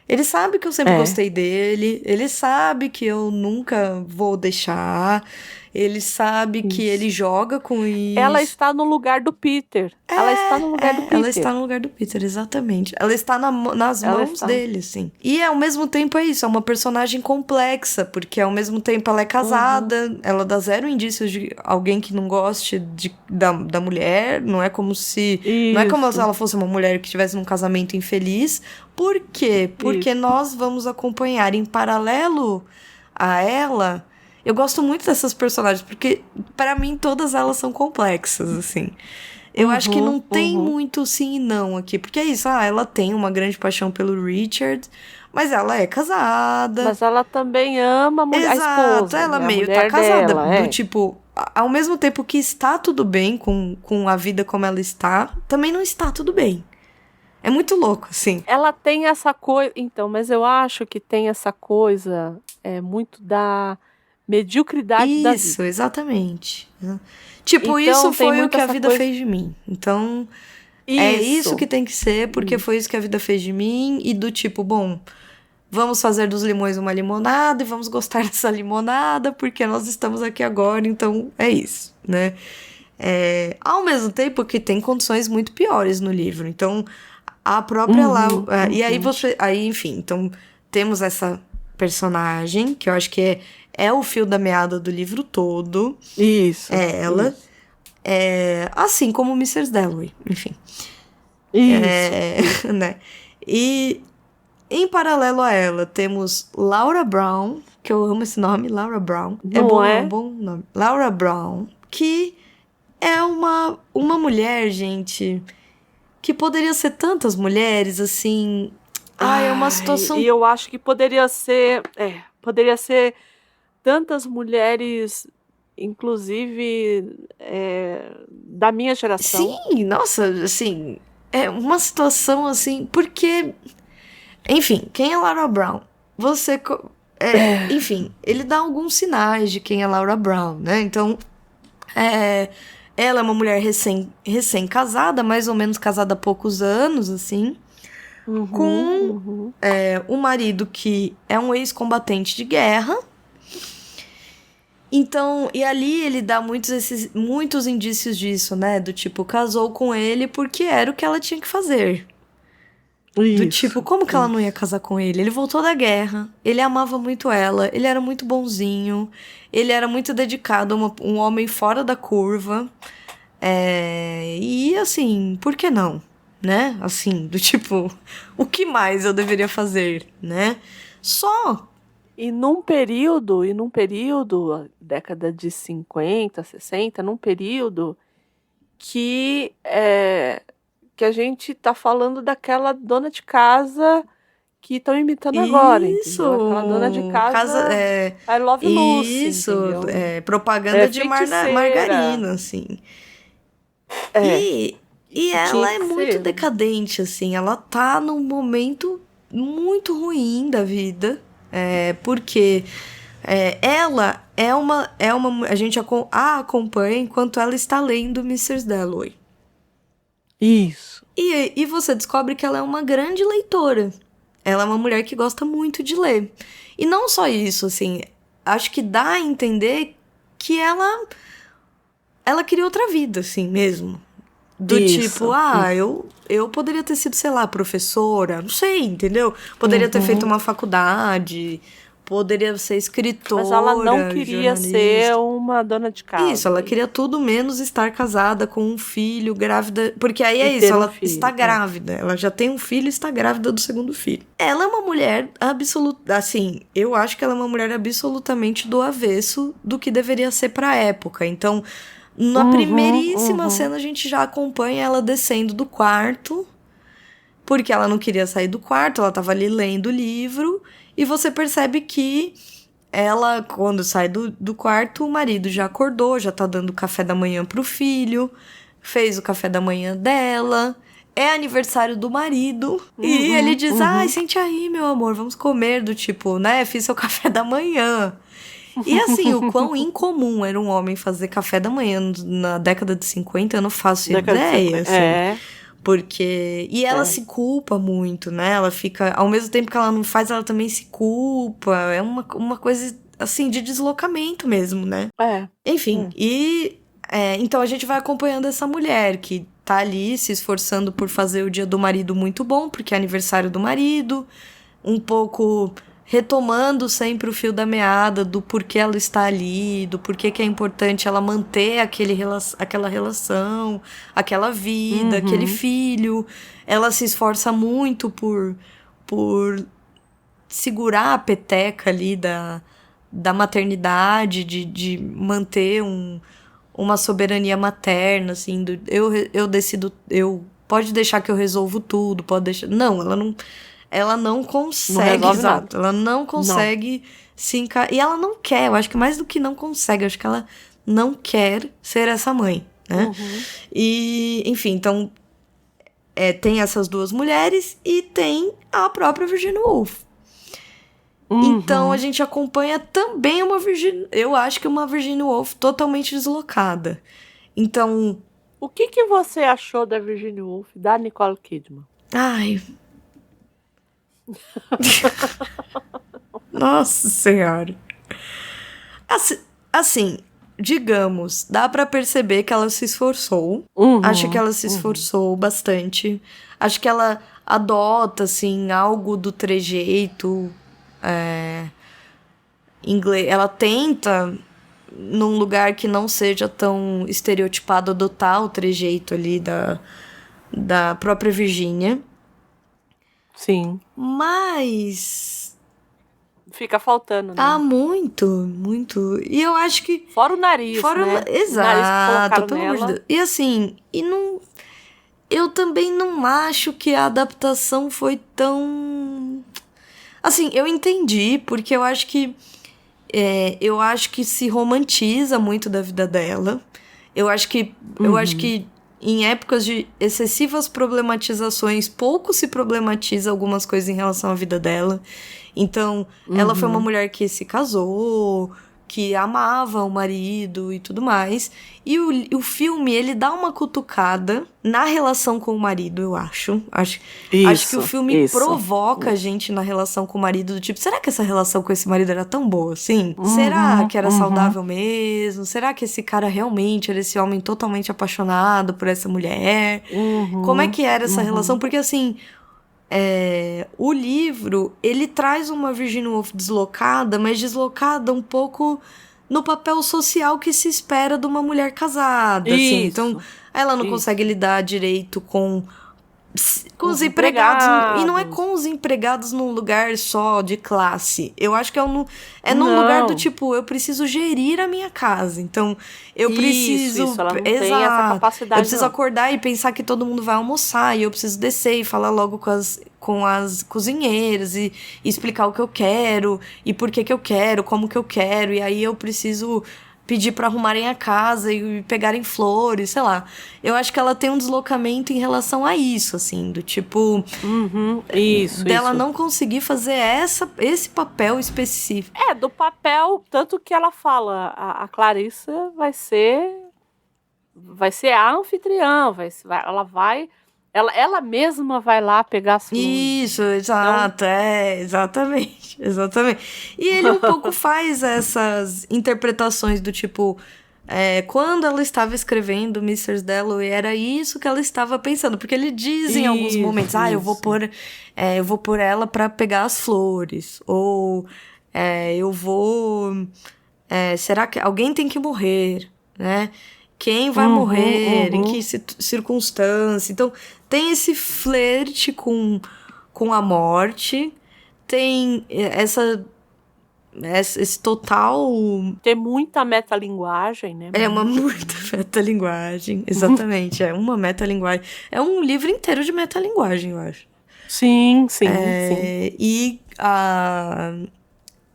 Ele sabe que eu sempre É. gostei dele, ele sabe que eu nunca vou deixar, ele sabe que Isso. ele joga com isso. Ela está no lugar do Peter. Ela está no lugar do Peter. Ela está no lugar do Peter, exatamente. Ela está nas Ela mãos está. dele, assim. E ao mesmo tempo é isso, é uma personagem complexa, porque ao mesmo tempo ela é casada, ela dá zero indícios de alguém que não goste da mulher, não é como se... Isso. Não é como se ela fosse uma mulher que estivesse num casamento infeliz. Por quê? Porque nós vamos acompanhar em paralelo a ela... Eu gosto muito dessas personagens, porque pra mim todas elas são complexas, assim. Eu acho que não tem muito sim e não aqui. Porque é isso, ela tem uma grande paixão pelo Richard, mas ela é casada. Mas ela também ama a esposa. Ela né? meio tá casada. Dela, tipo, ao mesmo tempo que está tudo bem com a vida como ela está, também não está tudo bem. É muito louco, assim. Ela tem essa coisa... Então, mas eu acho que tem essa coisa muito da mediocridade da vida. Isso, exatamente. Tipo, Então, isso foi o que a essa vida coisa... fez de mim. Então, é isso que tem que ser, porque foi isso que a vida fez de mim. E do tipo, bom, vamos fazer dos limões uma limonada e vamos gostar dessa limonada, porque nós estamos aqui agora, então é isso, né? Ao mesmo tempo que tem condições muito piores no livro. Então, a própria e aí Aí, enfim, então temos essa personagem, que eu acho que é o fio da meada do livro todo. Isso. É ela. Isso. Assim como Mrs. Dalloway, enfim. Isso. Né? E em paralelo a ela, temos Laura Brown, que eu amo esse nome, Laura Brown. É um bom nome. Laura Brown, que é uma mulher, gente, que poderia ser tantas mulheres, assim... é uma situação... E eu acho que poderia ser tantas mulheres, inclusive da minha geração. Sim, nossa, assim, é uma situação assim, porque... Enfim, quem é Laura Brown? Enfim, ele dá alguns sinais de quem é Laura Brown, né? Então, ela é uma mulher recém-casada, mais ou menos casada há poucos anos, assim... com um marido que é um ex-combatente de guerra. Então, e ali ele dá muitos indícios disso, né? Do tipo, casou com ele porque era o que ela tinha que fazer. Do tipo, como que ela não ia casar com ele? Ele voltou da guerra, ele amava muito ela, ele era muito bonzinho, ele era muito dedicado, um homem fora da curva. E assim, por que não? Né? Assim, do tipo, o que mais eu deveria fazer, né? E num período, década de 50, 60, num período que a gente tá falando daquela dona de casa que estão imitando agora, entendeu? Aquela dona de casa I Love Lucy, isso, entendeu? Propaganda de margarina, assim. E ela é muito decadente, assim. Ela tá num momento muito ruim da vida. Porque ela é uma... A gente a acompanha enquanto ela está lendo Mrs. Dalloway. Isso. E você descobre que ela é uma grande leitora. Ela é uma mulher que gosta muito de ler. E não só isso, assim... Acho que dá a entender que ela queria outra vida, assim, mesmo. Do tipo, eu poderia ter sido, sei lá, professora, não sei, entendeu? Poderia ter feito uma faculdade, poderia ser escritora, mas ela não queria ser uma dona de casa. Isso, ela queria tudo menos estar casada com um filho, grávida. Porque aí é isso, ela está grávida. Ela já tem um filho e está grávida do segundo filho. Ela é uma mulher absoluta. Assim, eu acho que ela é uma mulher absolutamente do avesso do que deveria ser pra época. Então, na primeiríssima cena, a gente já acompanha ela descendo do quarto. Porque ela não queria sair do quarto, ela tava ali lendo o livro. E você percebe que ela, quando sai do quarto, o marido já acordou, já tá dando café da manhã pro filho, fez o café da manhã dela, é aniversário do marido, e ele diz, ai, sente aí, meu amor, vamos comer, do tipo, né, fiz seu café da manhã. E assim, o quão incomum era um homem fazer café da manhã na década de 50, eu não faço ideia, assim. Porque... E ela se culpa muito, né? Ela fica... Ao mesmo tempo que ela não faz, ela também se culpa. É uma coisa, assim, de deslocamento mesmo, né? Enfim, então a gente vai acompanhando essa mulher que tá ali se esforçando por fazer o dia do marido muito bom, porque é aniversário do marido. Um pouco retomando sempre o fio da meada do porquê ela está ali, do porquê que é importante ela manter aquela relação, aquela vida, aquele filho. Ela se esforça muito por segurar a peteca ali da maternidade, de manter uma soberania materna, assim, eu decido, pode deixar que eu resolvo tudo, pode deixar... Não, ela não consegue, exato. Ela não consegue se encaixar. E ela não quer, eu acho que mais do que não consegue, eu acho que ela não quer ser essa mãe, né? E, enfim, então, tem essas duas mulheres e tem a própria Virginia Woolf. Então, a gente acompanha também eu acho que uma Virginia Woolf totalmente deslocada. Então... O que você achou da Virginia Woolf, da Nicole Kidman? Ai... Nossa Senhora. Assim, digamos, dá pra perceber que ela se esforçou. Acho que ela se esforçou bastante. Acho que ela adota, assim, algo do trejeito inglês. Ela tenta, num lugar que não seja tão estereotipado, adotar o trejeito ali da própria Virginia. Sim. Mas... Fica faltando, né? Ah, muito, muito. E eu acho que... Fora o nariz, né? Exato, pelo amor de Deus. E assim, eu também não acho que a adaptação foi tão... Assim, eu entendi, porque eu acho que se romantiza muito da vida dela. Eu acho que em épocas de excessivas problematizações, pouco se problematiza algumas coisas em relação à vida dela. Então, ela foi uma mulher que se casou, que amava o marido e tudo mais. E o filme, ele dá uma cutucada na relação com o marido, eu acho. Acho que o filme provoca a gente na relação com o marido, do tipo, será que essa relação com esse marido era tão boa assim? Será que era saudável mesmo? Será que esse cara realmente era esse homem totalmente apaixonado por essa mulher? Como é que era essa relação? Porque assim... o livro, ele traz uma Virginia Woolf deslocada, mas deslocada um pouco no papel social que se espera de uma mulher casada. Assim. Então, ela não consegue lidar direito com os empregados. E não é com os empregados num lugar só de classe. Eu acho que é num lugar do tipo, eu preciso gerir a minha casa. Então, eu preciso... Isso, ela não tem essa capacidade. Eu preciso acordar e pensar que todo mundo vai almoçar. E eu preciso descer e falar logo com as cozinheiras e explicar o que eu quero. E por que eu quero, como que eu quero. E aí eu preciso... pedir pra arrumarem a casa e pegarem flores, sei lá. Eu acho que ela tem um deslocamento em relação a isso, assim, do tipo... dela não conseguir fazer esse papel específico. Do papel, tanto que ela fala, a Clarissa vai ser a anfitriã, ela mesma vai lá pegar as flores. Isso, exato, exatamente. E ele um pouco faz essas interpretações do tipo, quando ela estava escrevendo Mrs. Dalloway, era isso que ela estava pensando, porque ele diz em alguns momentos, eu vou pôr ela para pegar as flores, ou eu vou, será que alguém tem que morrer, né? Quem vai morrer, em que circunstância. Então, tem esse flerte com a morte, tem esse total... Tem muita metalinguagem, né? Muita metalinguagem, exatamente. É uma metalinguagem. É um livro inteiro de metalinguagem, eu acho. Sim. E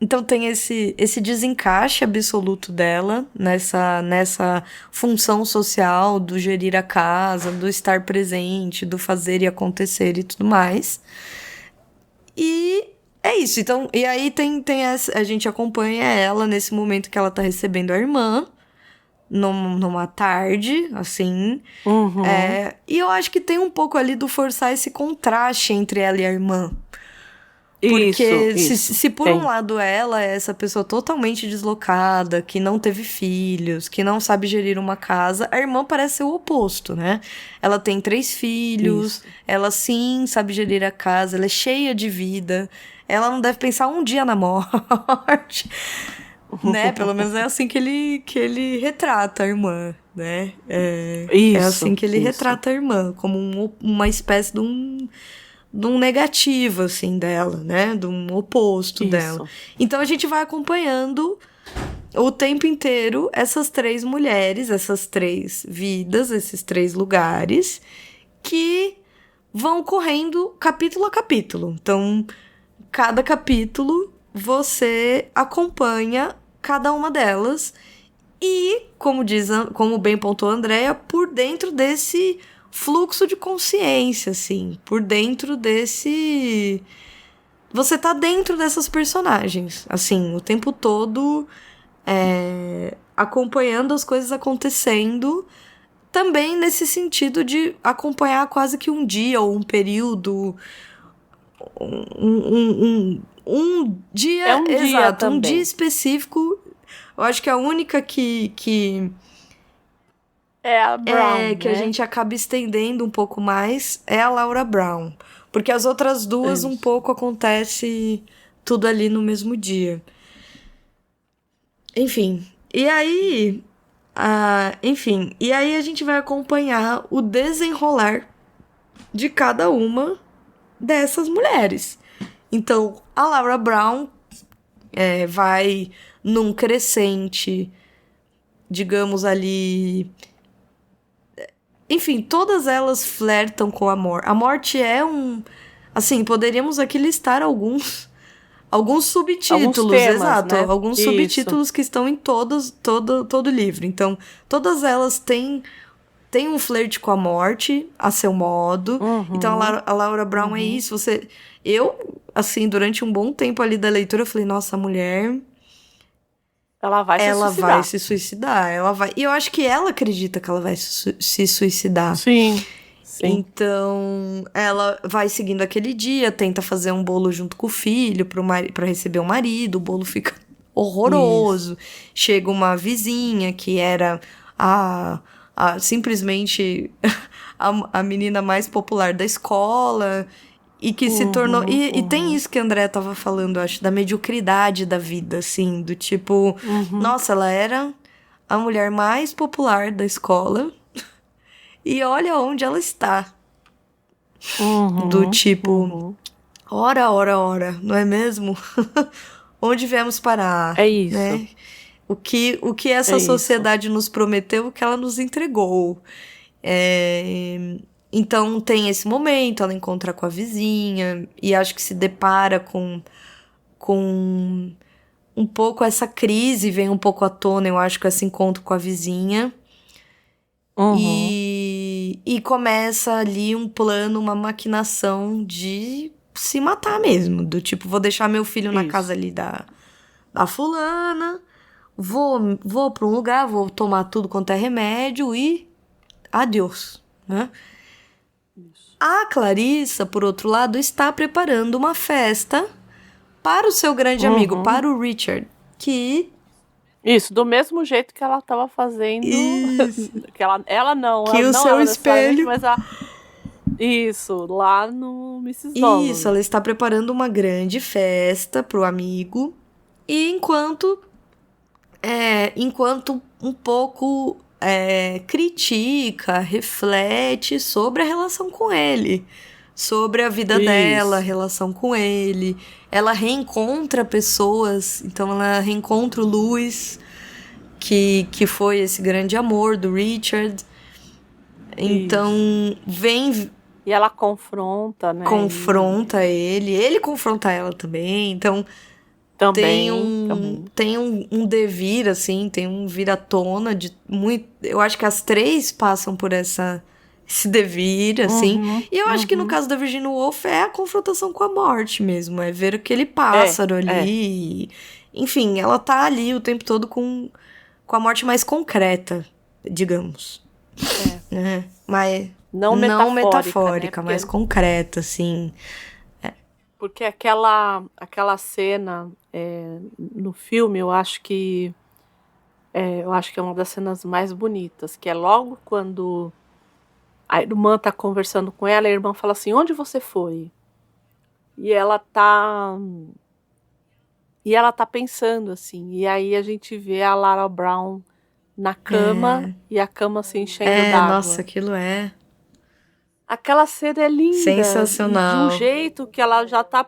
Então tem esse desencaixe absoluto dela nessa função social do gerir a casa, do estar presente, do fazer e acontecer e tudo mais. E é isso. Então, e aí a gente acompanha ela nesse momento que ela tá recebendo a irmã, numa tarde, assim. E eu acho que tem um pouco ali do forçar esse contraste entre ela e a irmã. Porque se por um lado ela é essa pessoa totalmente deslocada, que não teve filhos, que não sabe gerir uma casa, a irmã parece ser o oposto, né? Ela tem 3 filhos, ela sim sabe gerir a casa, ela é cheia de vida, ela não deve pensar um dia na morte, né? Pelo menos é assim que ele retrata a irmã, né? É assim que ele retrata a irmã, como uma espécie de um negativo, assim, dela, né? De um oposto dela. Então a gente vai acompanhando o tempo inteiro essas 3 mulheres, essas 3 vidas, esses 3 lugares que vão correndo capítulo a capítulo. Então, cada capítulo você acompanha cada uma delas e, como bem pontuou a Andrea, por dentro desse fluxo de consciência, assim, por dentro desse... Você tá dentro dessas personagens, assim, o tempo todo acompanhando as coisas acontecendo, também nesse sentido de acompanhar quase que um dia ou um período, um dia... É um dia exato, também. Um dia específico. Eu acho que a única que é a Brown, que né? a gente acaba estendendo um pouco mais é a Laura Brown. Porque as outras duas um pouco acontece tudo ali no mesmo dia. Enfim. E aí a gente vai acompanhar o desenrolar de cada uma dessas mulheres. Então, a Laura Brown vai num crescente, digamos ali... Enfim, todas elas flertam com a morte. A morte é assim, poderíamos aqui listar alguns subtítulos, temas, exato. né? Alguns subtítulos que estão em todo o livro. Então, todas elas têm um flerte com a morte, a seu modo. Então, a Laura Brown é isso. Eu, assim, durante um bom tempo ali da leitura, eu falei, nossa, a mulher... Ela vai se suicidar. E eu acho que ela acredita que ela vai se suicidar. Sim. Então, ela vai seguindo aquele dia, tenta fazer um bolo junto com o filho pra receber o marido. O bolo fica horroroso. Isso. Chega uma vizinha que era simplesmente a menina mais popular da escola... E que se tornou... E tem isso que a Andrea tava falando, eu acho, da mediocridade da vida, assim. Do tipo... Nossa, ela era a mulher mais popular da escola. E olha onde ela está. Do tipo... Ora, não é mesmo? Onde viemos parar? É isso. Né? O que essa sociedade nos prometeu, o que ela nos entregou. Então tem esse momento, ela encontra com a vizinha e acho que se depara com um pouco essa crise, vem um pouco à tona, eu acho, com esse encontro com a vizinha. E começa ali um plano, uma maquinação de se matar mesmo. Do tipo, vou deixar meu filho na casa ali da fulana, vou pra um lugar, vou tomar tudo quanto é remédio e adeus, né? A Clarissa, por outro lado, está preparando uma festa para o seu grande amigo, para o Richard, que... Isso, do mesmo jeito que ela estava fazendo... Isso. que ela não... Que ela o não seu espelho... Mas isso, lá no Mrs. Dalloway. Isso, ela está preparando uma grande festa para o amigo. E enquanto um pouco... critica, reflete sobre a relação com ele, sobre a vida dela, a relação com ele. Ela reencontra pessoas, então ela reencontra o Louis, que foi esse grande amor do Richard. Então, vem... E ela confronta, né? Confronta ele confronta ela também. Então, Também. Tem um devir, assim, tem um vir-à-tona de muito. Eu acho que as três passam por esse devir, assim. E eu acho que no caso da Virginia Woolf é a confrontação com a morte mesmo. É ver aquele pássaro ali. Enfim, ela tá ali o tempo todo com a morte mais concreta, digamos. Mas não metafórica, né? mais concreta, assim. Porque aquela cena no filme, eu acho que é uma das cenas mais bonitas, que é logo quando a irmã tá conversando com ela, a irmã fala assim, onde você foi? E ela tá pensando assim, e aí a gente vê a Lara Brown na cama e a cama se enchendo d'água. Nossa, aquilo é... Aquela cena é linda. Sensacional. De um jeito que ela já tá...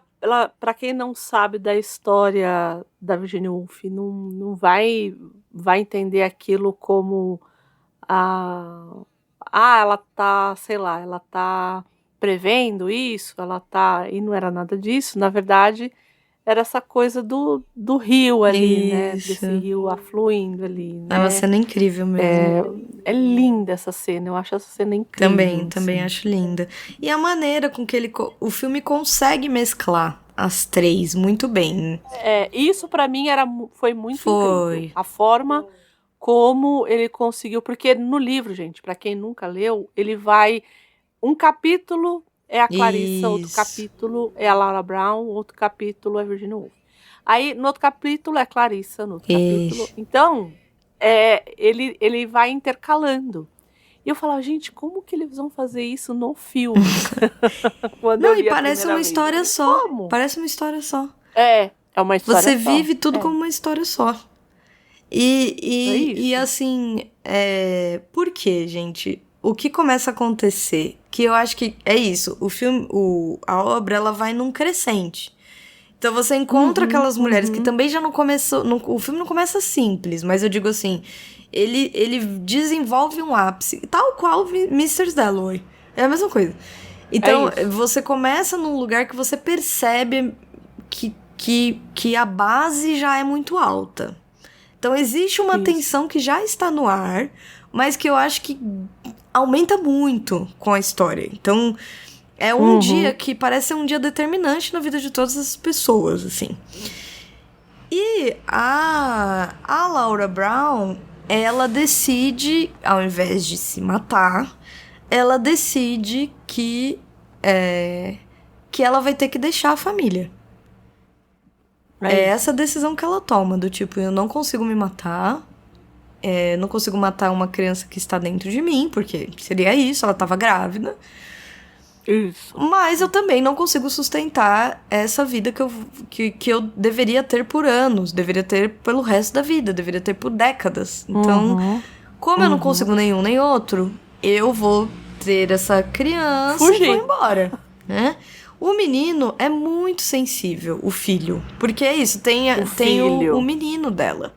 Para quem não sabe da história da Virginia Woolf, não vai entender aquilo como ela tá, sei lá, ela tá prevendo isso, e não era nada disso. Na verdade, era essa coisa do rio ali, né? Desse rio afluindo ali, né? É uma cena incrível mesmo. É linda essa cena, eu acho essa cena incrível. Também acho linda. E a maneira com que o filme consegue mesclar as três muito bem. Isso pra mim foi muito incrível. A forma como ele conseguiu, porque no livro, gente, pra quem nunca leu, ele vai... Um capítulo é a Clarissa, outro capítulo é a Lara Brown, outro capítulo é a Virginia Woolf. Aí, no outro capítulo é a Clarissa, no outro capítulo... Então, ele vai intercalando. E eu falava, gente, como que eles vão fazer isso no filme? Não, e parece uma história só. Como? Parece uma história só. É uma história Você só. vive tudo como uma história só. E assim, por quê, gente? O que começa a acontecer? Que eu acho que é isso. O filme, a obra, ela vai num crescente. Então você encontra aquelas mulheres que também já não começou... o filme não começa simples, mas eu digo assim... Ele desenvolve um ápice, tal qual Mr. Dalloway. É a mesma coisa. Então, você começa num lugar que você percebe que a base já é muito alta. Então, existe uma tensão que já está no ar, mas que eu acho que aumenta muito com a história. Então, é um dia que parece ser um dia determinante na vida de todas as pessoas, assim. E a Laura Brown, ela decide, ao invés de se matar, ela decide que ela vai ter que deixar a família. É essa decisão que ela toma, do tipo, eu não consigo me matar, não consigo matar uma criança que está dentro de mim, porque seria isso, ela estava grávida. Isso. Mas eu também não consigo sustentar essa vida que eu deveria ter por anos, deveria ter pelo resto da vida, deveria ter por décadas. Então, como eu não consigo nenhum nem outro, eu vou ter essa criança e vou embora, né? O menino é muito sensível, o filho. Porque é isso, tem o menino dela.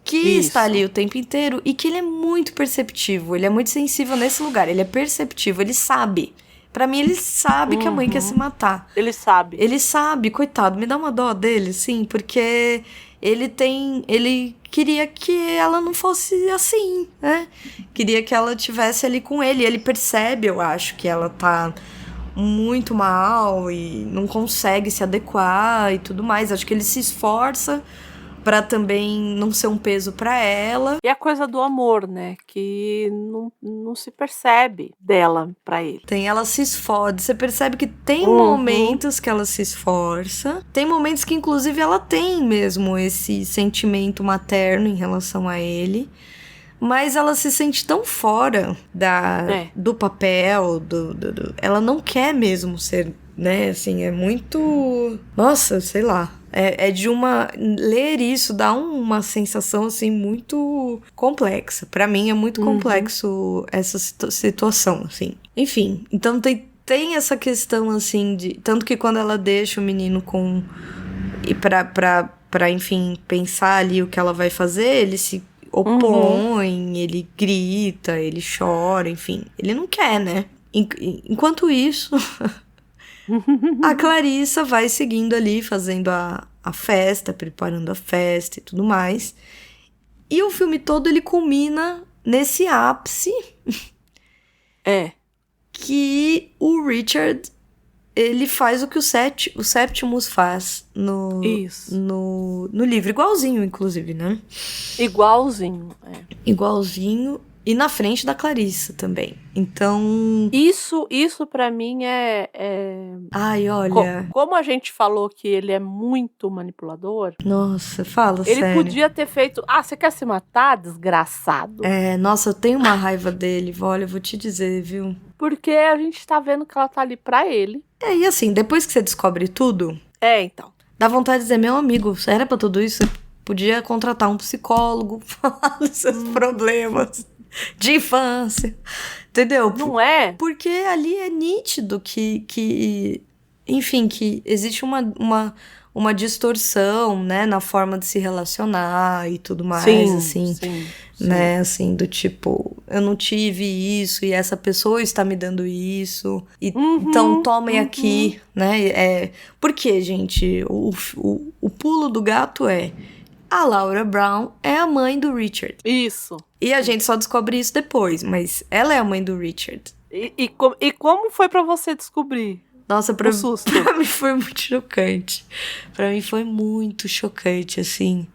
Que está ali o tempo inteiro e que ele é muito perceptivo. Ele é muito sensível nesse lugar. Ele é perceptivo, ele sabe. Pra mim, ele sabe que a mãe quer se matar. Ele sabe. Ele sabe, coitado. Me dá uma dó dele, sim. Porque ele queria que ela não fosse assim, né? Queria que ela estivesse ali com ele. Ele percebe, eu acho, que ela tá muito mal e não consegue se adequar e tudo mais. Acho que ele se esforça pra também não ser um peso pra ela. E a coisa do amor, né? Que não se percebe dela pra ele. Ela se esforça. Você percebe que tem momentos que ela se esforça. Tem momentos que, inclusive, ela tem mesmo esse sentimento materno em relação a ele. Mas ela se sente tão fora do papel, ela não quer mesmo ser, né, assim, é muito... Nossa, sei lá. Ler isso dá uma sensação, assim, muito complexa. Pra mim é muito complexo essa situação, assim. Enfim, então tem essa questão, assim, de... Tanto que quando ela deixa o menino com... E pra, enfim, pensar ali o que ela vai fazer, ele se opõe, ele grita, ele chora, enfim. Ele não quer, né? Enquanto isso... A Clarissa vai seguindo ali, fazendo a a festa, preparando a festa e tudo mais. E o filme todo, ele culmina nesse ápice que o Richard, ele faz o que o Septimus faz no livro. Igualzinho, inclusive, né? Igualzinho. Igualzinho. E na frente da Clarissa também. Então... Isso pra mim Ai, olha... Como a gente falou que ele é muito manipulador... Nossa, fala ele sério. Ele podia ter feito... você quer se matar, desgraçado? Nossa, eu tenho uma raiva dele. Olha, eu vou te dizer, viu? Porque a gente tá vendo que ela tá ali pra ele. E assim, depois que você descobre tudo... Então. Dá vontade de dizer, meu amigo, era pra tudo isso? Você podia contratar um psicólogo, falar dos seus problemas de infância, entendeu? Não é? Porque ali é nítido que enfim, que existe uma distorção, né, na forma de se relacionar e tudo mais, sim. né, assim, do tipo, eu não tive isso e essa pessoa está me dando isso, e então tomem aqui, né, porque, gente, o pulo do gato a Laura Brown é a mãe do Richard. Isso. E a gente só descobre isso depois, mas ela é a mãe do Richard. E como foi pra você descobrir? Nossa, pra mim foi muito chocante. Pra mim foi muito chocante, assim.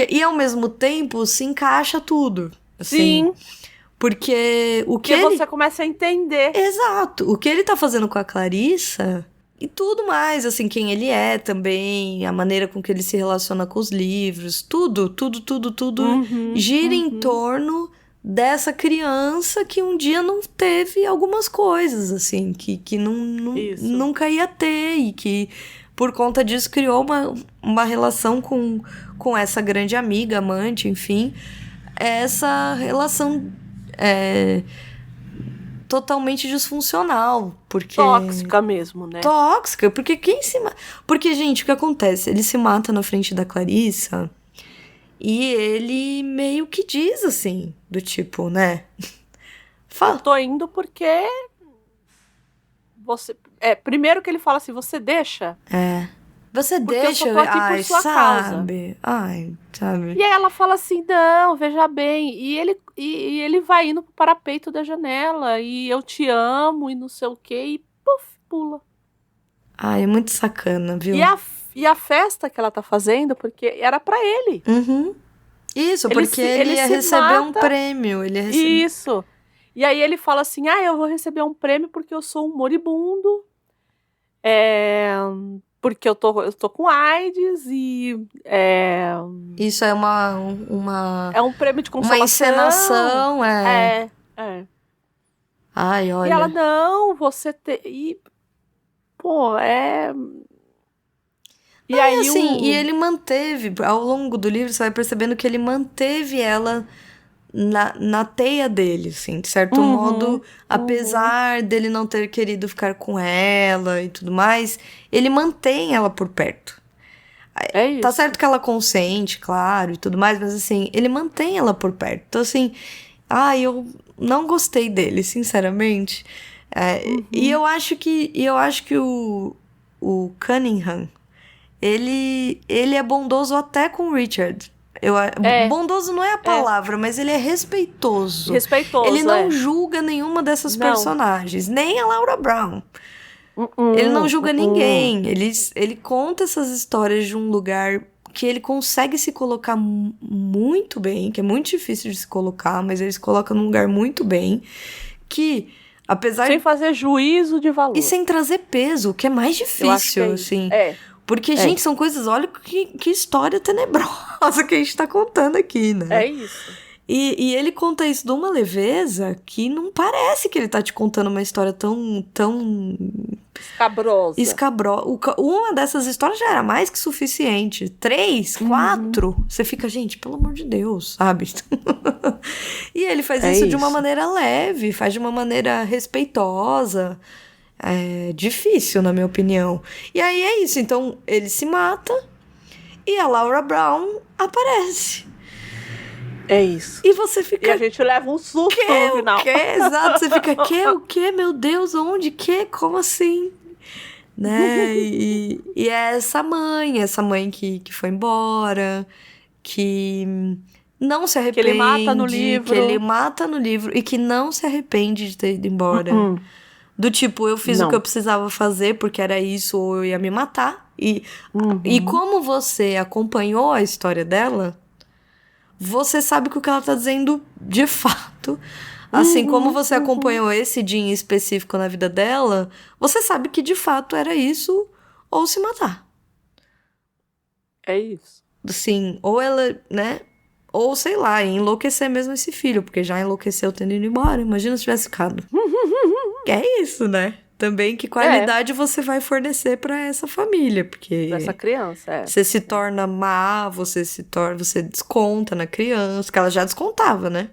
E ao mesmo tempo se encaixa tudo. Assim, Sim. Porque você começa a entender. Exato. O que ele tá fazendo com a Clarissa... E tudo mais, assim, quem ele é também, a maneira com que ele se relaciona com os livros, tudo gira em torno dessa criança que um dia não teve algumas coisas, assim, que nunca ia ter e que, por conta disso, criou uma relação com essa grande amiga, amante, enfim, essa relação... totalmente disfuncional, porque... Tóxica mesmo, né? Tóxica, porque Porque, gente, o que acontece? Ele se mata na frente da Clarissa e ele meio que diz, assim, do tipo, né? Eu tô indo porque... primeiro que ele fala assim, você deixa? Você porque deixa... eu só tô aqui por sua causa. Sabe? E aí ela fala assim, não, veja bem. E ele vai indo pro parapeito da janela. E eu te amo e não sei o quê. E puf, pula. É muito sacana, viu? E a festa que ela tá fazendo, porque era pra ele. Isso, porque ele ia receber um prêmio. Isso. E aí ele fala assim, eu vou receber um prêmio porque eu sou um moribundo. Porque eu tô com AIDS e... Isso é uma... É um prêmio de consolação. Uma encenação, Ai, olha... E ela, não, você... E aí assim, e ele manteve... Ao longo do livro, você vai percebendo que ele manteve ela na teia dele, assim. De certo modo, apesar dele não ter querido ficar com ela e tudo mais, ele mantém ela por perto. Isso. Tá certo que ela consente, claro, e tudo mais, mas assim, ele mantém ela por perto. Então, assim, eu não gostei dele, sinceramente. E eu acho que o Cunningham, ele é bondoso até com o Richard. Bondoso não é a palavra, mas ele é respeitoso. Ele não julga nenhuma dessas personagens, nem a Laura Brown. Ele não julga ninguém. Ele conta essas histórias de um lugar que ele consegue se colocar muito bem, que é muito difícil de se colocar, mas ele se coloca num lugar muito bem, que apesar sem fazer juízo de valor. E sem trazer peso, o que é mais difícil, assim. Porque, gente, são coisas... Olha que história tenebrosa que a gente tá contando aqui, né? É isso. E ele conta isso de uma leveza que não parece que ele tá te contando uma história tão escabrosa. Uma dessas histórias já era mais que suficiente. 3, 4, você fica, gente, pelo amor de Deus, sabe? E ele faz isso de uma maneira leve, faz de uma maneira respeitosa. É difícil, na minha opinião. E aí é isso. Então, ele se mata e a Laura Brown aparece. É isso. E você fica... E a gente leva um susto no final. O quê? Exato. Você fica, o quê? Meu Deus, onde? Como assim? né? E é essa mãe que foi embora, que não se arrepende. Que ele mata no livro. Que ele mata no livro e que não se arrepende de ter ido embora. Do tipo, eu fiz o que eu precisava fazer porque era isso ou eu ia me matar. E como você acompanhou a história dela, você sabe que o que ela tá dizendo de fato... Assim como você acompanhou esse dia em específico na vida dela, você sabe que de fato era isso ou se matar. É isso. Sim, ou ela, né? Ou sei lá, enlouquecer mesmo esse filho, porque já enlouqueceu tendo ido embora. Imagina se tivesse ficado. É isso, né? Também que qualidade você vai fornecer pra essa família, porque... Pra essa criança, Você se torna má, você desconta na criança, que ela já descontava, né?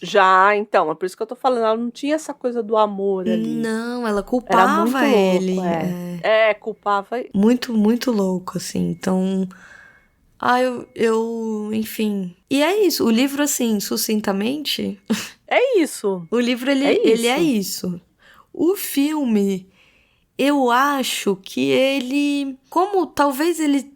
Já, então, é por isso que eu tô falando, ela não tinha essa coisa do amor ali. Não, ela Era culpava muito ele. louco, culpava ele. Muito, muito louco, assim. Então... enfim... E é isso, o livro, assim, sucintamente... É isso. O livro, ele é isso. O filme... Eu acho que ele... Como talvez ele...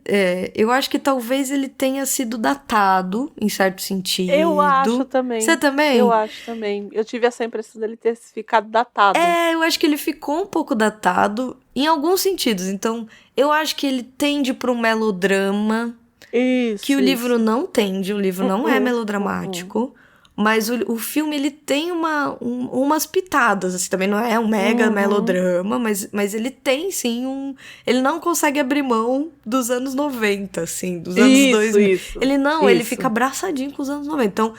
eu acho que talvez ele tenha sido datado, em certo sentido. Eu acho também. Você também? Eu acho também. Eu tive essa impressão dele ter ficado datado. Eu acho que ele ficou um pouco datado em alguns sentidos. Então, eu acho que ele tende para um melodrama. Isso. Que o livro não tende. O livro não é melodramático. Mas o filme, ele tem umas pitadas, assim, também não é um mega melodrama, mas ele tem, sim, ele não consegue abrir mão dos anos 90, assim, dos anos 2000. Isso. Ele fica abraçadinho com os anos 90, então...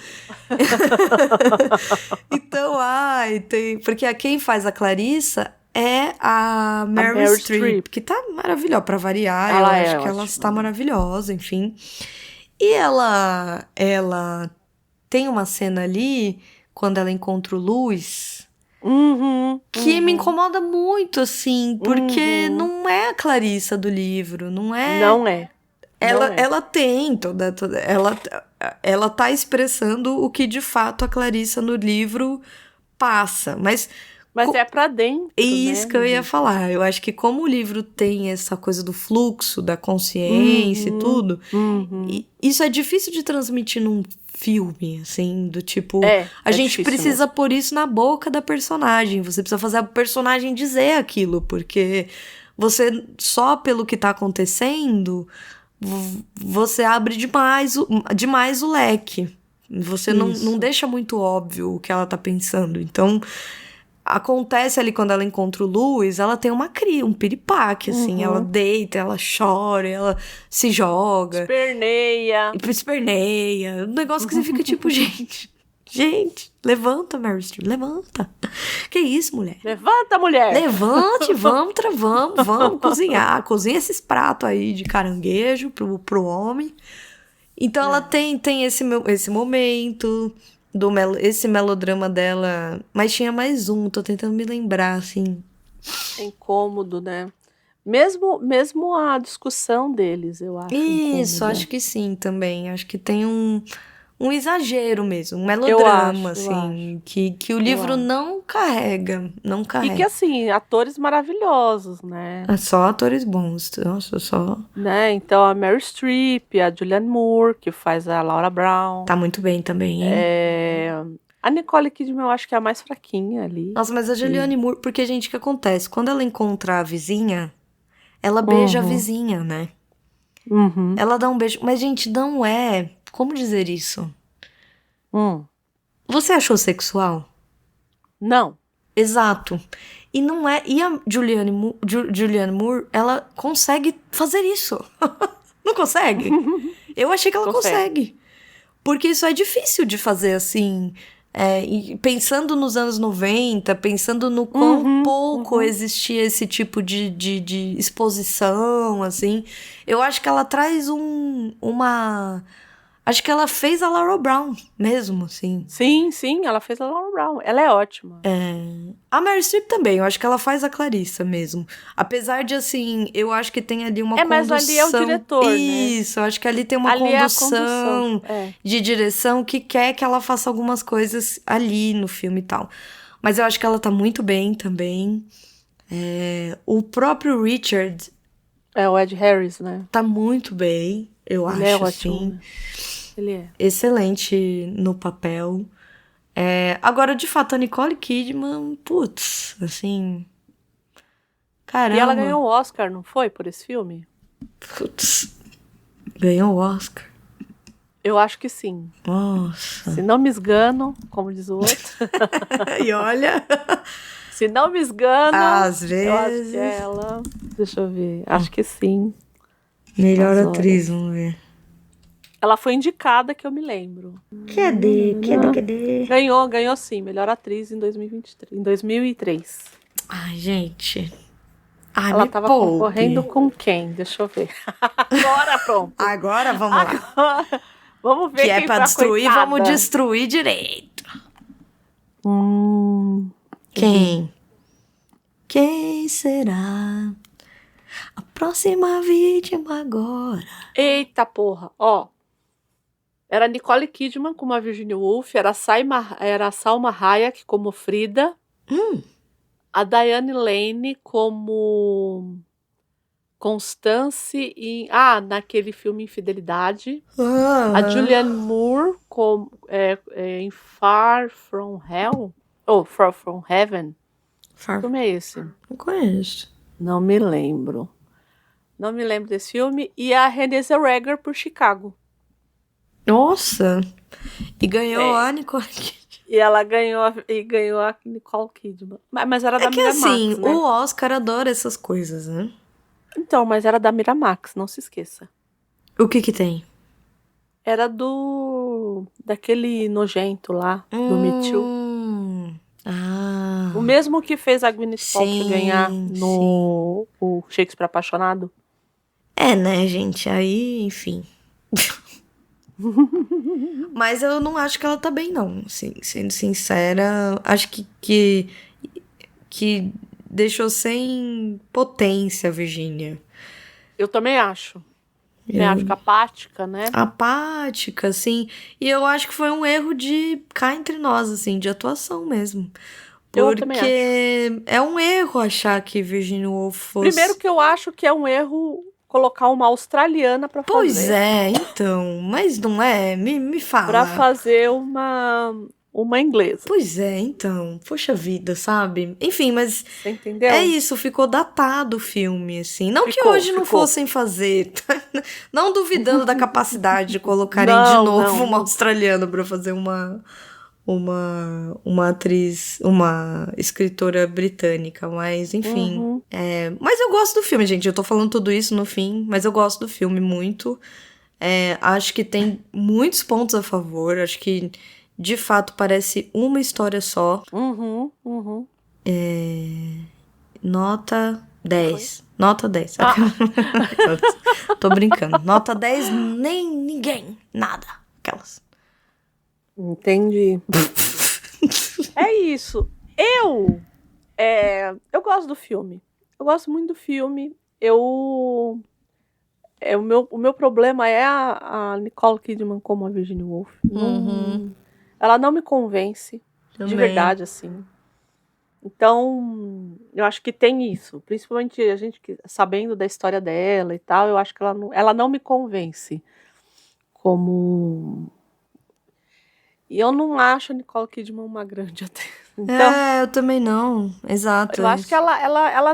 porque quem faz a Clarissa é a Meryl Streep, que tá maravilhosa, pra variar, eu acho que ela está maravilhosa, enfim. E ela tem uma cena ali, quando ela encontra o Lewis, que me incomoda muito, assim, porque não é a Clarissa do livro, não é... Não é. Ela tem ela tá expressando o que, de fato, a Clarissa no livro passa, mas é pra dentro, isso, né, que eu ia falar. Eu acho que como o livro tem essa coisa do fluxo, da consciência e tudo, isso é difícil de transmitir num filme, assim, do tipo... a gente precisa pôr isso na boca da personagem. Você precisa fazer a personagem dizer aquilo, porque você, só pelo que tá acontecendo, você abre demais o leque. Você não deixa muito óbvio o que ela tá pensando. Então... Acontece ali quando ela encontra o Lewis, ela tem um piripaque, assim. Ela deita, ela chora, ela se joga. Esperneia. Um negócio que você fica tipo, gente, levanta, Meryl Streep, levanta. Que isso, mulher? Levanta, mulher! Levante, vamos cozinhar. Cozinha esses pratos aí de caranguejo pro homem. Então ela tem esse momento... esse melodrama dela, mas tinha mais tô tentando me lembrar, assim. É incômodo, né? Mesmo a discussão deles, eu acho. Isso, incômodo. Acho que sim, também. Acho que tem um exagero mesmo, um melodrama, assim, que o livro não carrega. E que, assim, atores maravilhosos, né? Só atores bons, nossa, só... Né? Então, a Meryl Streep, a Julianne Moore, que faz a Laura Brown. Tá muito bem também, hein? A Nicole Kidman, eu acho que é a mais fraquinha ali. Nossa, mas a Julianne Moore... Porque, gente, o que acontece? Quando ela encontra a vizinha, ela beija a vizinha, né? Ela dá um beijo... Mas, gente, não é... Como dizer isso? Você achou sexual? Não. Exato. E não é... E a Julianne Moore, ela consegue fazer isso. Não consegue? Eu achei que ela consegue. Porque isso é difícil de fazer, assim... e pensando nos anos 90, pensando no quão pouco existia esse tipo de exposição, assim... Eu acho que ela traz uma... Acho que ela fez a Laura Brown mesmo, assim. Sim, ela fez a Laura Brown. Ela é ótima. A Meryl Streep também, eu acho que ela faz a Clarissa mesmo. Apesar de, assim, eu acho que tem ali uma condução... mas ali é o diretor, Isso, eu acho que ali tem uma condução de direção que quer que ela faça algumas coisas ali no filme e tal. Mas eu acho que ela tá muito bem também. O próprio Richard É o Ed Harris, né? tá muito bem, eu Ele é acho, ótimo. assim. Né? Ele é. Excelente no papel. Agora, de fato, a Nicole Kidman, putz, assim... Caramba. E ela ganhou o Oscar, não foi, por esse filme? Putz, ganhou o Oscar. Eu acho que sim. Nossa. Se não me esgano, como diz o outro. E olha... Se não me esgano, Às eu acho vezes... que é ela. Deixa eu ver. Acho que sim. Melhor As atriz, vamos ver. Ela foi indicada, que eu me lembro. Cadê? Ganhou sim. Melhor atriz em 2023. Em 2003. Ai, gente. Ai, Ela me tava poupe. concorrendo com quem? Deixa eu ver. Agora pronto. Agora, vamos lá. Agora, vamos ver Que quem é pra foi a destruir, coitada. vamos destruir direito. Quem? Quem será a próxima vítima agora? Eita porra, ó. Era Nicole Kidman como a Virginia Woolf, era a Salma Hayek como Frida, a Diane Lane como Constance naquele filme Infidelidade, a Julianne Moore em Far From Hell, Far From Heaven. Que filme é esse? Não conheço. Não me lembro. Não me lembro desse filme. E a Renée Zellweger por Chicago. Nossa. E ganhou a Nicole Kidman. E ela ganhou a Nicole Kidman. Mas era da que Miramax, assim, né? o Oscar adora essas coisas, né? Então, mas era da Miramax, não se esqueça. O que tem? Era daquele nojento lá, do Me Too. O mesmo que fez a Gwyneth Paltrow ganhar no o Shakespeare Apaixonado. Né, gente? Aí, enfim. Mas eu não acho que ela tá bem, não. Assim, sendo sincera, acho que deixou sem potência a Virginia. Eu também acho. Eu acho que apática, né? Apática, assim. E eu acho que foi um erro de cá entre nós, assim, de atuação mesmo. Eu também acho. Porque é um erro achar que Virginia Woolf fosse... Primeiro que eu acho que é um erro colocar uma australiana pra fazer. Pois é, então. Mas não é? Me fala. Pra fazer uma inglesa. Pois é, então. Poxa vida, sabe? Enfim, mas... Você entendeu? É isso, ficou datado o filme, assim. Não que hoje não fossem fazer. Não duvidando da capacidade de colocarem de novo uma australiana pra fazer uma atriz, uma escritora britânica, mas enfim. Mas eu gosto do filme, gente. Eu tô falando tudo isso no fim, mas eu gosto do filme muito. Acho que tem muitos pontos a favor. Acho que, de fato, parece uma história só. Nota 10. Nota 10. Tô brincando. Nota 10, nem ninguém. Nada. Aquelas. Entendi. É isso. Eu gosto do filme. Eu gosto muito do filme. O meu problema é a Nicole Kidman como a Virginia Woolf. Ela não me convence. De verdade, assim. Então, eu acho que tem isso. Principalmente a gente sabendo da história dela e tal, eu acho que ela não me convence como... E eu não acho a Nicole Kidman uma grande atriz. Então, eu também não. Exato. eu acho que ela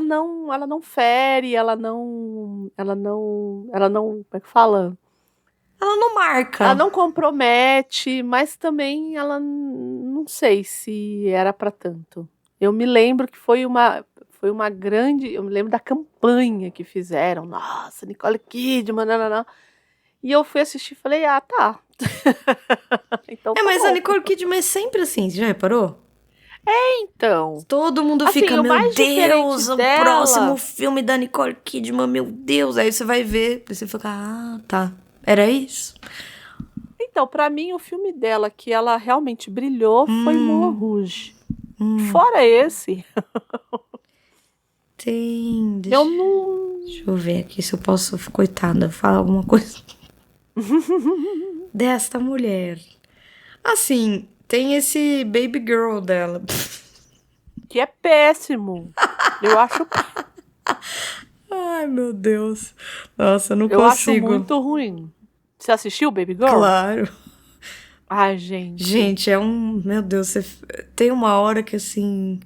não fere, ela não, como é que fala? Ela não marca. Ela não compromete, mas também ela não sei se era pra tanto. Eu me lembro que foi uma grande, eu me lembro da campanha que fizeram. Nossa, Nicole Kidman, não. E eu fui assistir e falei, tá. Então, mas a Nicole Kidman é sempre assim, você já reparou? Então. Todo mundo assim, fica, meu Deus, o dela... próximo filme da Nicole Kidman, meu Deus. Aí você vai ver, você fica, tá, era isso? Então, pra mim, o filme dela que ela realmente brilhou foi Moulin Rouge. Fora esse... Deixa eu ver aqui se eu posso, coitada, falar alguma coisa desta mulher. Assim, tem esse Baby Girl dela. Que é péssimo. Eu acho Ai, meu Deus. Nossa, eu não Eu acho consigo. muito ruim. Você assistiu Baby Girl? Claro. Ai, gente. Gente, Meu Deus, tem uma hora que assim.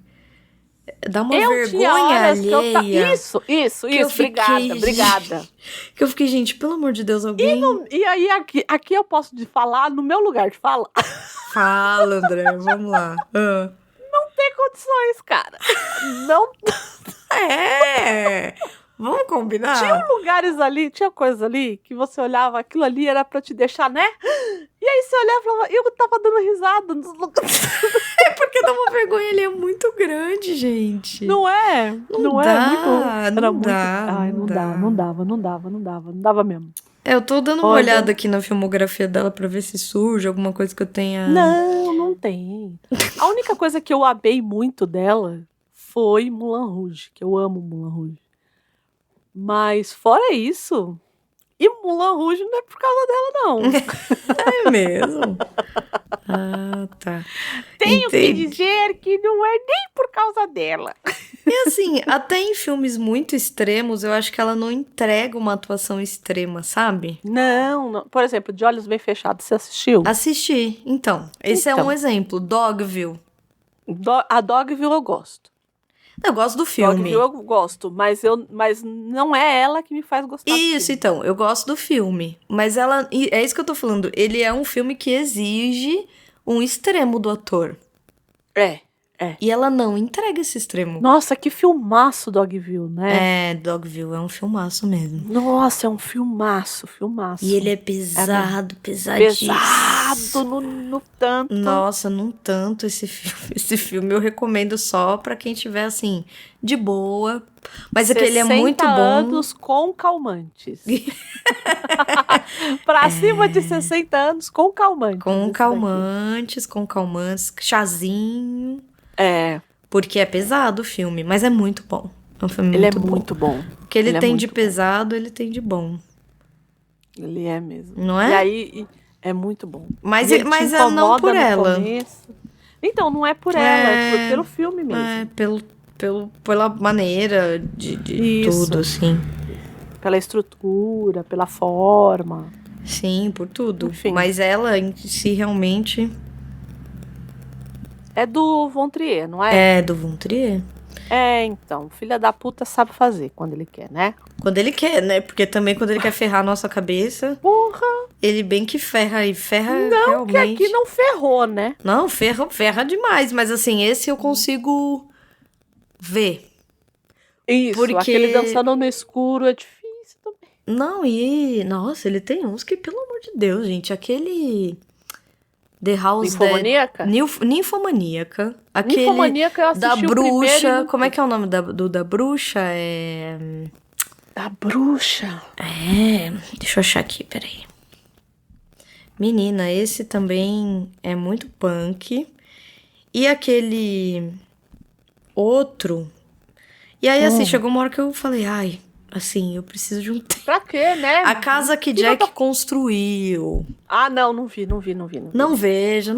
Dá uma tinha vergonha horas que eu alheia. Isso. eu fiquei, Obrigada. Que eu fiquei, gente, pelo amor de Deus, alguém. E aí, aqui eu posso falar no meu lugar de fala. Fala, André, vamos lá. Não tem condições, cara. Não. Vamos combinar? Tinha coisas ali que você olhava, aquilo ali era pra te deixar, né? E aí você olhava e falava, eu tava dando risada nos lugares. É porque dá uma vergonha, ele é muito grande, gente. Não é? Não é dá, muito. não dá. Ai, não não dava mesmo. Eu tô dando uma olhada aqui na filmografia dela pra ver se surge alguma coisa que eu tenha. Não tem. A única coisa que eu amei muito dela foi Moulin Rouge, que eu amo Moulin Rouge. Mas fora isso, e Moulin Rouge não é por causa dela, não. É mesmo? Ah, tá. Tenho que dizer que não é nem por causa dela. E assim, até em filmes muito extremos, eu acho que ela não entrega uma atuação extrema, sabe? Não. Por exemplo, De Olhos Bem Fechados, você assistiu? Assisti. Então, esse é um exemplo. Dogville. A Dogville eu gosto. Eu gosto do filme. Dogville eu gosto, mas não é ela que me faz gostar Isso, do filme. então, eu gosto do filme. Mas é isso que eu tô falando. Ele é um filme que exige um extremo do ator. É. E ela não entrega esse extremo. Nossa, que filmaço Dogville, né? Dogville é um filmaço mesmo. Nossa, é um filmaço. E ele é pesado, pesadíssimo. Pesado no tanto. Nossa, num tanto esse filme. Esse filme eu recomendo só pra quem tiver, assim, de boa. Mas é que ele é muito bom. 60 anos com calmantes. Pra cima de 60 anos com calmantes. Com calmantes, chazinho. É. Porque é pesado o filme, mas é muito bom. É um filme muito bom. O que ele tem de pesado, ele tem de bom. Ele é mesmo. Não é? E aí, é muito bom. Mas é não por ela. Então, não é por ela, é pelo filme mesmo. É, pela maneira de tudo, assim. Pela estrutura, pela forma. Sim, por tudo. Enfim. Mas ela em si realmente... É do Von Trier, não é? É do Von Trier. Então, filha da puta sabe fazer quando ele quer, né? Quando ele quer, né? Porque também quando ele quer ferrar a nossa cabeça... Porra! Ele bem que ferra e ferra não, realmente. Que aqui não ferrou, né? Não, ferra demais. Mas assim, esse eu consigo ver. Isso, porque... aquele dançando no escuro é difícil também. Não, nossa, ele tem uns que, pelo amor de Deus, gente, aquele... The House Ninfomaníaca? Ninfomaníaca. Aquele Ninfomaníaca eu assisti da bruxa. Primeiro... Como é que é o nome da bruxa? Da bruxa? Deixa eu achar aqui, peraí. Menina, esse também é muito punk. E aquele outro... E aí, assim, chegou uma hora que eu falei, ai... Assim, eu preciso de um tempo. Pra quê, né? A casa que Jack construiu. Ah, não vi. Não veja.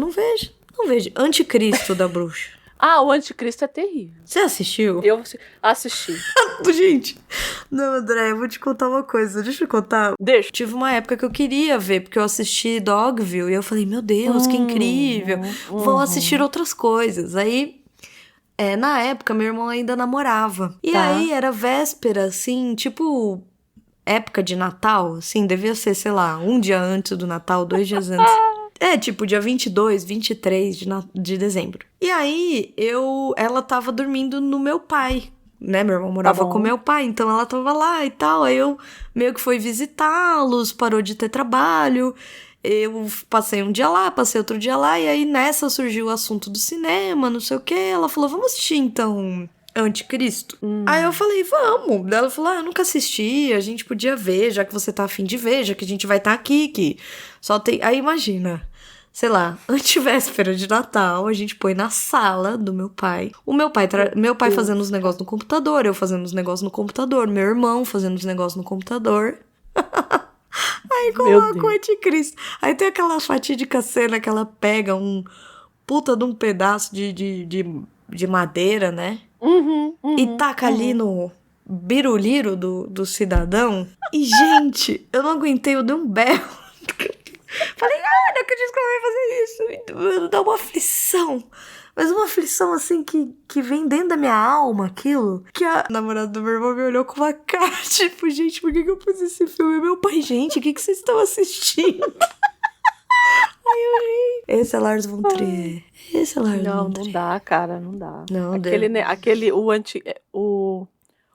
Anticristo da bruxa. Ah, o Anticristo é terrível. Você assistiu? Eu assisti. Gente, não, André, eu vou te contar uma coisa. Deixa eu contar. Deixa. Tive uma época que eu queria ver, porque eu assisti Dogville e eu falei, meu Deus, que incrível. Vou assistir outras coisas. Aí... na época, meu irmão ainda namorava. E aí, era véspera, assim, tipo... Época de Natal, assim, devia ser, sei lá, um dia antes do Natal, 2 dias antes. Tipo, dia 22, 23 de dezembro. E aí, ela tava dormindo no meu pai, né? Meu irmão morava com meu pai, então ela tava lá e tal. Aí eu meio que fui visitá-los, parou de ter trabalho... Eu passei um dia lá, passei outro dia lá, e aí nessa surgiu o assunto do cinema, não sei o quê. Ela falou, vamos assistir então Anticristo? Aí eu falei, vamos. Daí ela falou, eu nunca assisti, a gente podia ver, já que você tá afim de ver, já que a gente vai estar aqui, que só tem... Aí imagina, sei lá, antevéspera de Natal, a gente põe na sala do meu pai. O meu pai fazendo os negócios no computador, eu fazendo os negócios no computador, meu irmão fazendo os negócios no computador. Aí coloca o Anticristo. Aí tem aquela fatídica cena que ela pega um puta de um pedaço de de madeira, né? E taca ali no biruliro do cidadão. E, gente, eu não aguentei, eu dei um berro. Falei, não acredito que ela vai fazer isso. Dá uma aflição. Mas uma aflição, assim, que vem dentro da minha alma, aquilo. Que a namorada do meu irmão me olhou com uma cara, tipo, gente, por que eu fiz esse filme? Meu pai, gente, o que vocês estão assistindo? Aí eu ri. Esse é Lars von Trier. Esse é Lars von Trier. Não dá, cara, não dá. Não,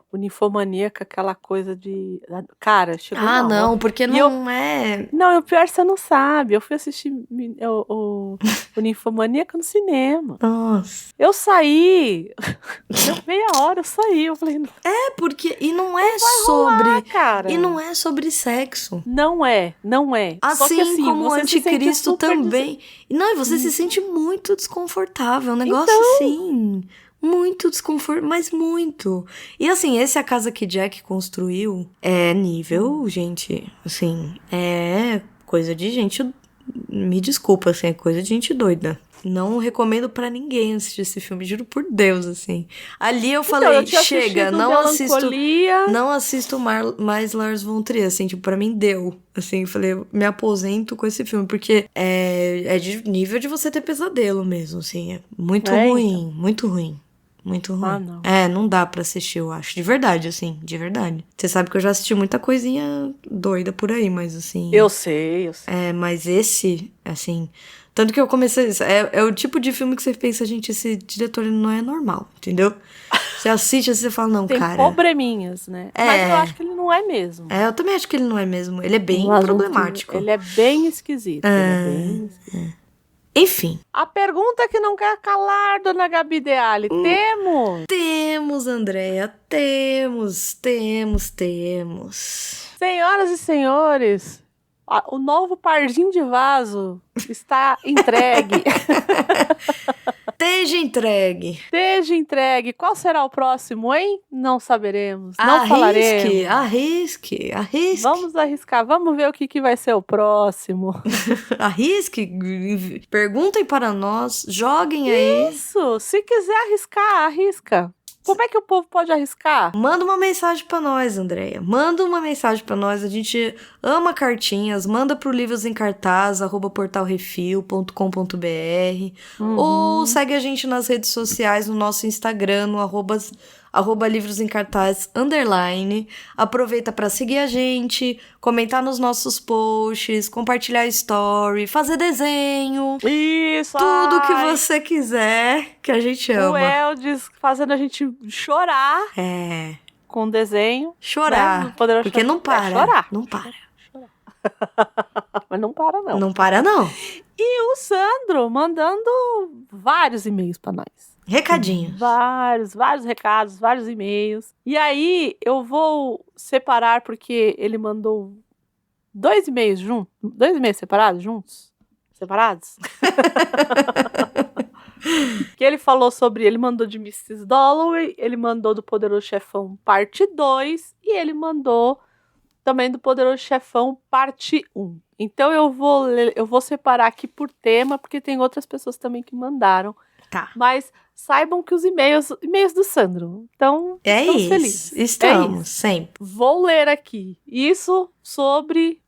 o Ninfomaníaca, aquela coisa de... Cara, chegou Ah, na não, hora. porque E não é... Não, o pior você não sabe. Eu fui assistir o Ninfomaníaca no cinema. Nossa. Eu saí. Deu meia hora, eu saí. Eu falei, não É, porque... E não é vai sobre... rolar, cara. E não é sobre sexo. Não é. Só que, Assim como o você se sente Anticristo super também. Não, e você se sente muito desconfortável. Um negócio assim... Muito desconfortável, mas muito. E assim, esse A Casa que Jack construiu é nível, gente, assim, é coisa de gente... Me desculpa, assim, é coisa de gente doida. Não recomendo pra ninguém assistir esse filme, juro por Deus, assim. Ali eu falei, chega, não assisto mais Lars von Trier, assim, tipo, pra mim deu. Assim, eu falei, eu me aposento com esse filme, porque é de nível de você ter pesadelo mesmo, assim. É muito ruim, então. Muito ruim. Muito ruim. Ah, não. Não dá pra assistir, eu acho. De verdade, assim, de verdade. Você sabe que eu já assisti muita coisinha doida por aí, mas assim... Eu sei. Mas esse, assim... Tanto que eu comecei... É o tipo de filme que você pensa, gente, esse diretor não é normal, entendeu? Você assiste e você fala, não, Tem cara... Tem probleminhas, né? Mas eu acho que ele não é mesmo. Eu também acho que ele não é mesmo. Ele é bem problemático. Ele é bem esquisito. Ele é bem esquisito. Enfim. A pergunta que não quer calar, dona Gabi Deali. Temos? Temos, Andréia. Temos. Senhoras e senhores, o novo pardinho de vaso está entregue. Esteja entregue. Qual será o próximo, hein? Não saberemos. Não falaremos. Arrisque. Vamos arriscar. Vamos ver o que vai ser o próximo. Arrisque. Perguntem para nós. Joguem aí. Isso. Se quiser arriscar, arrisca. Como é que o povo pode arriscar? Manda uma mensagem pra nós, Andréia. Manda uma mensagem pra nós. A gente ama cartinhas. Manda pro livrosencartaz@portalrefil.com.br ou segue a gente nas redes sociais, no nosso Instagram, no @livrosencartaz_. Aproveita pra seguir a gente, comentar nos nossos posts, compartilhar story, fazer desenho. Isso! Tudo que você quiser, que a gente ama. O Eldes fazendo a gente chorar. Com desenho. Chorar. Né? Porque não para. Chorar. Não para. Mas não para, não. Não para, não. E o Sandro mandando vários e-mails pra nós. Recadinhos. Vários recados, vários e-mails. E aí, eu vou separar, porque ele mandou 2 e-mails juntos. 2 e-mails separados, juntos? Separados? Que ele falou sobre... Ele mandou de Mrs. Dalloway, ele mandou do Poderoso Chefão parte 2, e ele mandou também do Poderoso Chefão parte 1. Então, eu vou separar aqui por tema, porque tem outras pessoas também que mandaram. Tá. Mas saibam que os e-mails do Sandro. Então, estamos felizes. Estamos, sempre. Vou ler aqui. Isso sobre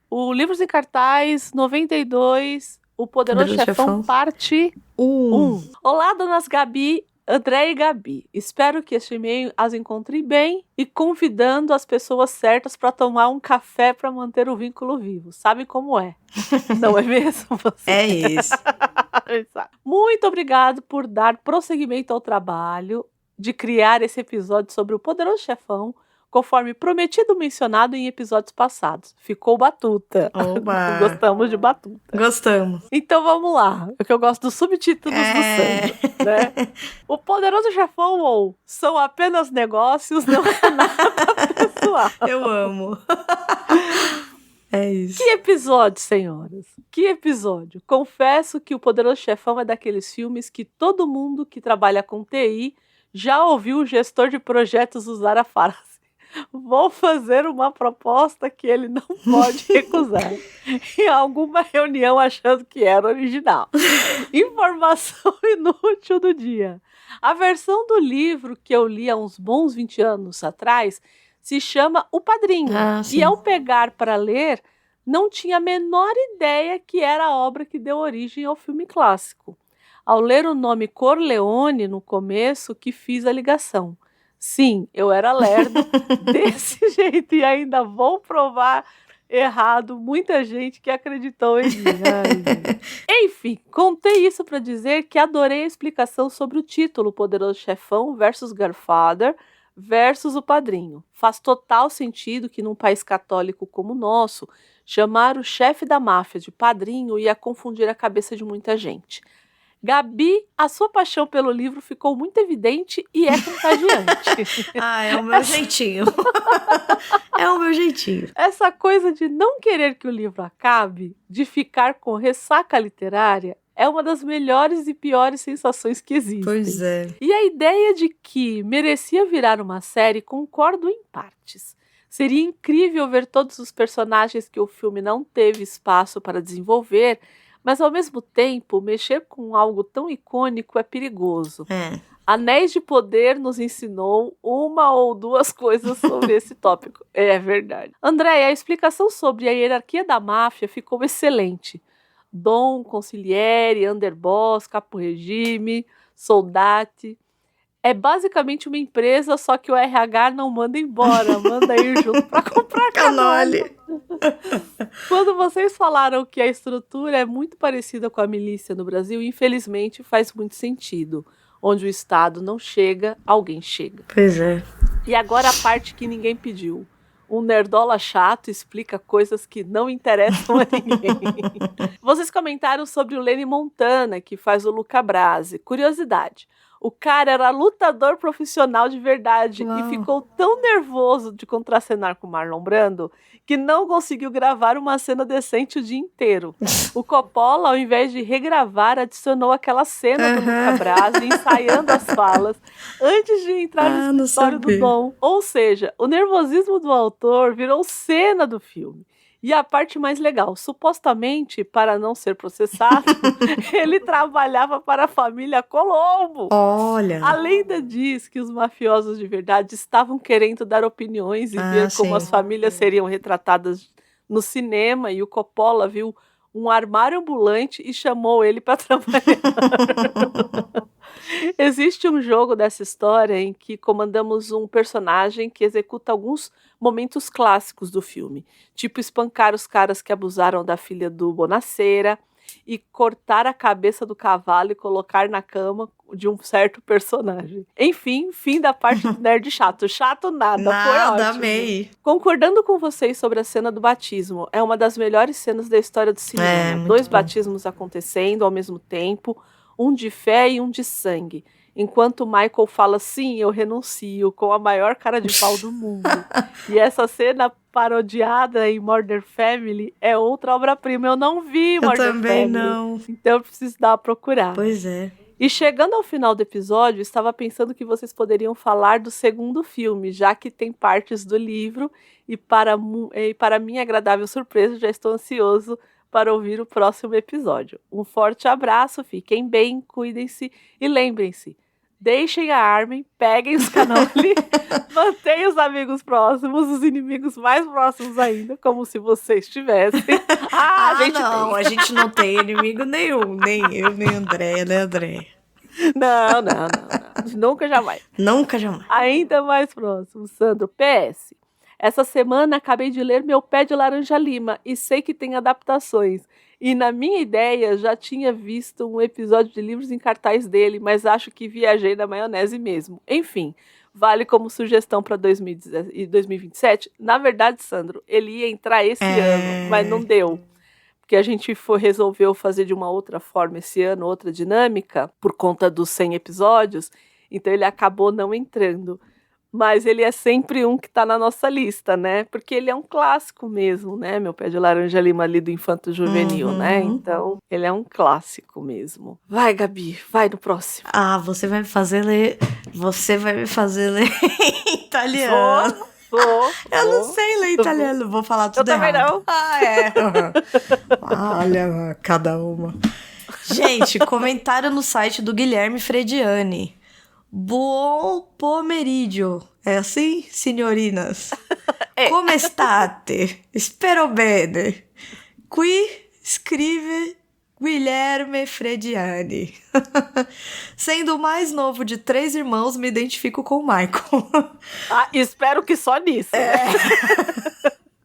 o Livros em Cartaz 92, o Poderoso Chefão parte 1. Olá, donas Gabi, André e Gabi. Espero que este e-mail as encontre bem e convidando as pessoas certas para tomar um café para manter o vínculo vivo. Sabe como é? Não é mesmo? Você? É isso. Muito obrigado por dar prosseguimento ao trabalho de criar esse episódio sobre o Poderoso Chefão, conforme prometido mencionado em episódios passados. Ficou batuta. Oba. Gostamos de batuta. Gostamos. Então vamos lá. É que eu gosto dos subtítulos do Sandro, né? O Poderoso Chefão ou São Apenas Negócios não é nada pessoal. Eu amo. É isso. Que episódio, senhoras? Que episódio. Confesso que o Poderoso Chefão é daqueles filmes que todo mundo que trabalha com TI já ouviu o gestor de projetos usar a frase. Vou fazer uma proposta que ele não pode recusar. Em alguma reunião achando que era original. Informação inútil do dia. A versão do livro que eu li há uns bons 20 anos atrás se chama O Padrinho. E ao pegar para ler, não tinha a menor ideia que era a obra que deu origem ao filme clássico. Ao ler o nome Corleone no começo, que fiz a ligação. Sim, eu era lerdo desse jeito e ainda vou provar errado muita gente que acreditou em mim. Enfim, contei isso para dizer que adorei a explicação sobre o título Poderoso Chefão versus Godfather versus O Padrinho. Faz total sentido que num país católico como o nosso, chamar o chefe da máfia de padrinho ia confundir a cabeça de muita gente. Gabi, a sua paixão pelo livro ficou muito evidente e é contagiante. É o meu jeitinho. É o meu jeitinho. Essa coisa de não querer que o livro acabe, de ficar com ressaca literária, é uma das melhores e piores sensações que existem. Pois é. E a ideia de que merecia virar uma série, concordo em partes. Seria incrível ver todos os personagens que o filme não teve espaço para desenvolver, mas, ao mesmo tempo, mexer com algo tão icônico é perigoso. Anéis de Poder nos ensinou uma ou duas coisas sobre esse tópico. É verdade. Andréia, a explicação sobre a hierarquia da máfia ficou excelente. Dom, Consigliere, Underboss, Capo Regime, Soldati. É basicamente uma empresa, só que o RH não manda embora, manda ir junto para comprar canole. Quando vocês falaram que a estrutura é muito parecida com a milícia no Brasil, infelizmente faz muito sentido. Onde o Estado não chega, alguém chega. Pois é. E agora a parte que ninguém pediu. Um nerdola chato explica coisas que não interessam a ninguém. Vocês comentaram sobre o Lenny Montana, que faz o Luca Brasi. Curiosidade. O cara era lutador profissional de verdade. Uau. E ficou tão nervoso de contracenar com Marlon Brando que não conseguiu gravar uma cena decente o dia inteiro. O Coppola, ao invés de regravar, adicionou aquela cena do Luca Brasi ensaiando as falas antes de entrar no escritório do Dom. Ou seja, o nervosismo do autor virou cena do filme. E a parte mais legal, supostamente, para não ser processado, ele trabalhava para a família Colombo. Olha! A lenda diz que os mafiosos de verdade estavam querendo dar opiniões e ver como as famílias seriam retratadas no cinema, e o Coppola viu um armário ambulante e chamou ele para trabalhar. Existe um jogo dessa história em que comandamos um personagem que executa alguns momentos clássicos do filme, tipo espancar os caras que abusaram da filha do Bonacera e cortar a cabeça do cavalo e colocar na cama de um certo personagem. Enfim, fim da parte do nerd chato. Chato nada, foi ótimo. Amei. Concordando com vocês sobre a cena do batismo, é uma das melhores cenas da história do cinema. 2 batismos acontecendo ao mesmo tempo, um de fé e um de sangue. Enquanto Michael fala, sim, eu renuncio, com a maior cara de pau do mundo. E essa cena parodiada em Modern Family é outra obra-prima. Eu não vi Modern Family. Eu também não. Então eu preciso dar uma procurada. Pois é. E chegando ao final do episódio, estava pensando que vocês poderiam falar do segundo filme, já que tem partes do livro, e para minha agradável surpresa, já estou ansioso para ouvir o próximo episódio. Um forte abraço, fiquem bem, cuidem-se e lembrem-se, deixem a arma, peguem os canoli, mantenham os amigos próximos, os inimigos mais próximos ainda, como se vocês tivessem. A gente não tem inimigo nenhum, nem eu, nem Andréia, né, Andréia? Não. Nunca, jamais. Nunca, jamais. Ainda mais próximo, Sandro. PS. Essa semana acabei de ler Meu Pé de Laranja Lima e sei que tem adaptações. E na minha ideia já tinha visto um episódio de livros em cartaz dele, mas acho que viajei na maionese mesmo. Enfim, vale como sugestão para 2027. Na verdade, Sandro, ele ia entrar esse ano, mas não deu. Porque a gente resolveu fazer de uma outra forma esse ano, outra dinâmica, por conta dos 100 episódios. Então ele acabou não entrando. Mas ele é sempre um que tá na nossa lista, né? Porque ele é um clássico mesmo, né? Meu Pé de Laranja Lima ali do Infanto Juvenil, né? Então, ele é um clássico mesmo. Vai, Gabi, vai no próximo. Você vai me fazer ler em italiano. Eu não sei ler italiano, vou falar tudo errado. Eu também não. Ah, é. Olha, cada uma. Gente, comentário no site do Guilherme Frediani. Buon pomeriggio. É assim, signorinas? Come state? Spero bene. Qui scrive Guilherme Frediani. Sendo o mais novo de 3 irmãos, me identifico com o Michael. Espero que só nisso.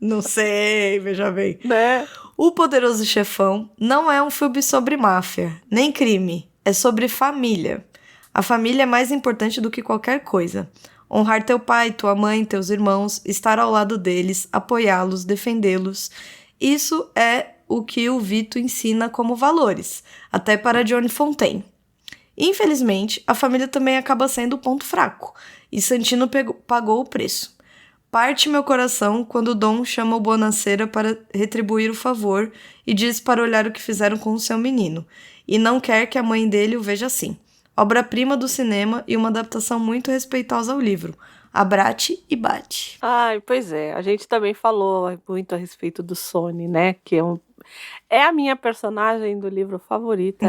Não sei, veja bem. Né? O Poderoso Chefão não é um filme sobre máfia, nem crime. É sobre família. A família é mais importante do que qualquer coisa. Honrar teu pai, tua mãe, teus irmãos, estar ao lado deles, apoiá-los, defendê-los. Isso é o que o Vito ensina como valores, até para Johnny Fontaine. Infelizmente, a família também acaba sendo o ponto fraco, e Santino pagou o preço. Parte meu coração quando Dom chama o Bonacera para retribuir o favor e diz para olhar o que fizeram com o seu menino, e não quer que a mãe dele o veja assim. Obra-prima do cinema e uma adaptação muito respeitosa ao livro. Abrate e bate. Ai, pois é. A gente também falou muito a respeito do Sonny, né? Que é a minha personagem do livro favorita.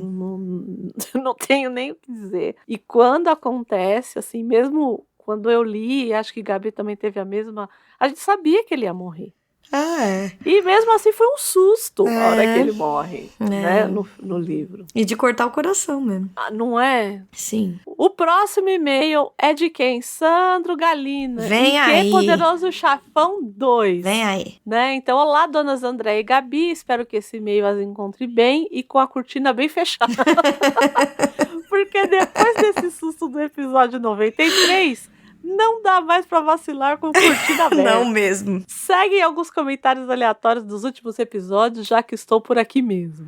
Não tenho nem o que dizer. E quando acontece, assim, mesmo quando eu li, acho que Gabi também teve a mesma... A gente sabia que ele ia morrer. E mesmo assim foi um susto a hora que ele morre, né, no livro. E de cortar o coração mesmo. Não é? Sim. O próximo e-mail é de quem? Sandro Galina. Vem aí. Que Poderoso Chefão 2. Vem aí. Né? Então, olá, donas André e Gabi. Espero que esse e-mail as encontre bem e com a cortina bem fechada. Porque depois desse susto do episódio 93... não dá mais pra vacilar com cortina aberta. Não mesmo. Seguem alguns comentários aleatórios dos últimos episódios, já que estou por aqui mesmo.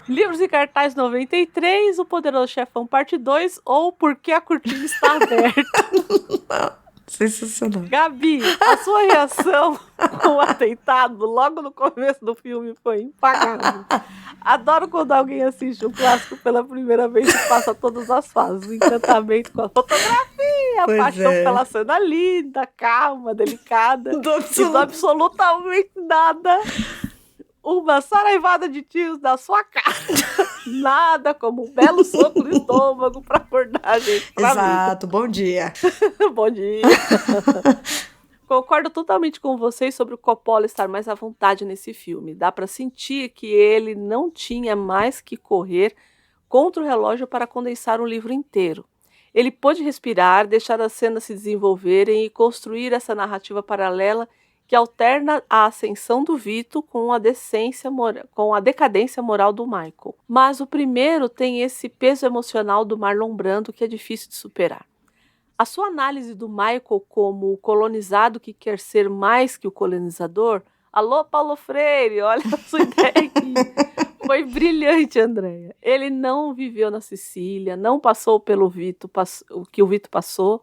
Livros e cartaz 93, O Poderoso Chefão parte 2 ou Por que a cortina está aberta. Sensacional. Gabi, a sua reação com o atentado logo no começo do filme foi impagável. Adoro quando alguém assiste um clássico pela primeira vez e passa todas as fases. O encantamento com a fotografia, a paixão pela cena linda, calma, delicada. E do absolutamente nada. Uma saraivada de tiros na sua cara. Nada como um belo soco no estômago pra acordar a gente. Exato, bom dia. Bom dia. Concordo totalmente com vocês sobre o Coppola estar mais à vontade nesse filme. Dá pra sentir que ele não tinha mais que correr contra o relógio para condensar um livro inteiro. Ele pôde respirar, deixar as cenas se desenvolverem e construir essa narrativa paralela que alterna a ascensão do Vito com a decadência moral do Michael. Mas o primeiro tem esse peso emocional do Marlon Brando que é difícil de superar. A sua análise do Michael como o colonizado que quer ser mais que o colonizador... Alô, Paulo Freire, olha a sua ideia aqui. Foi brilhante, Andréia. Ele não viveu na Sicília, não passou pelo Vito, o que o Vito passou.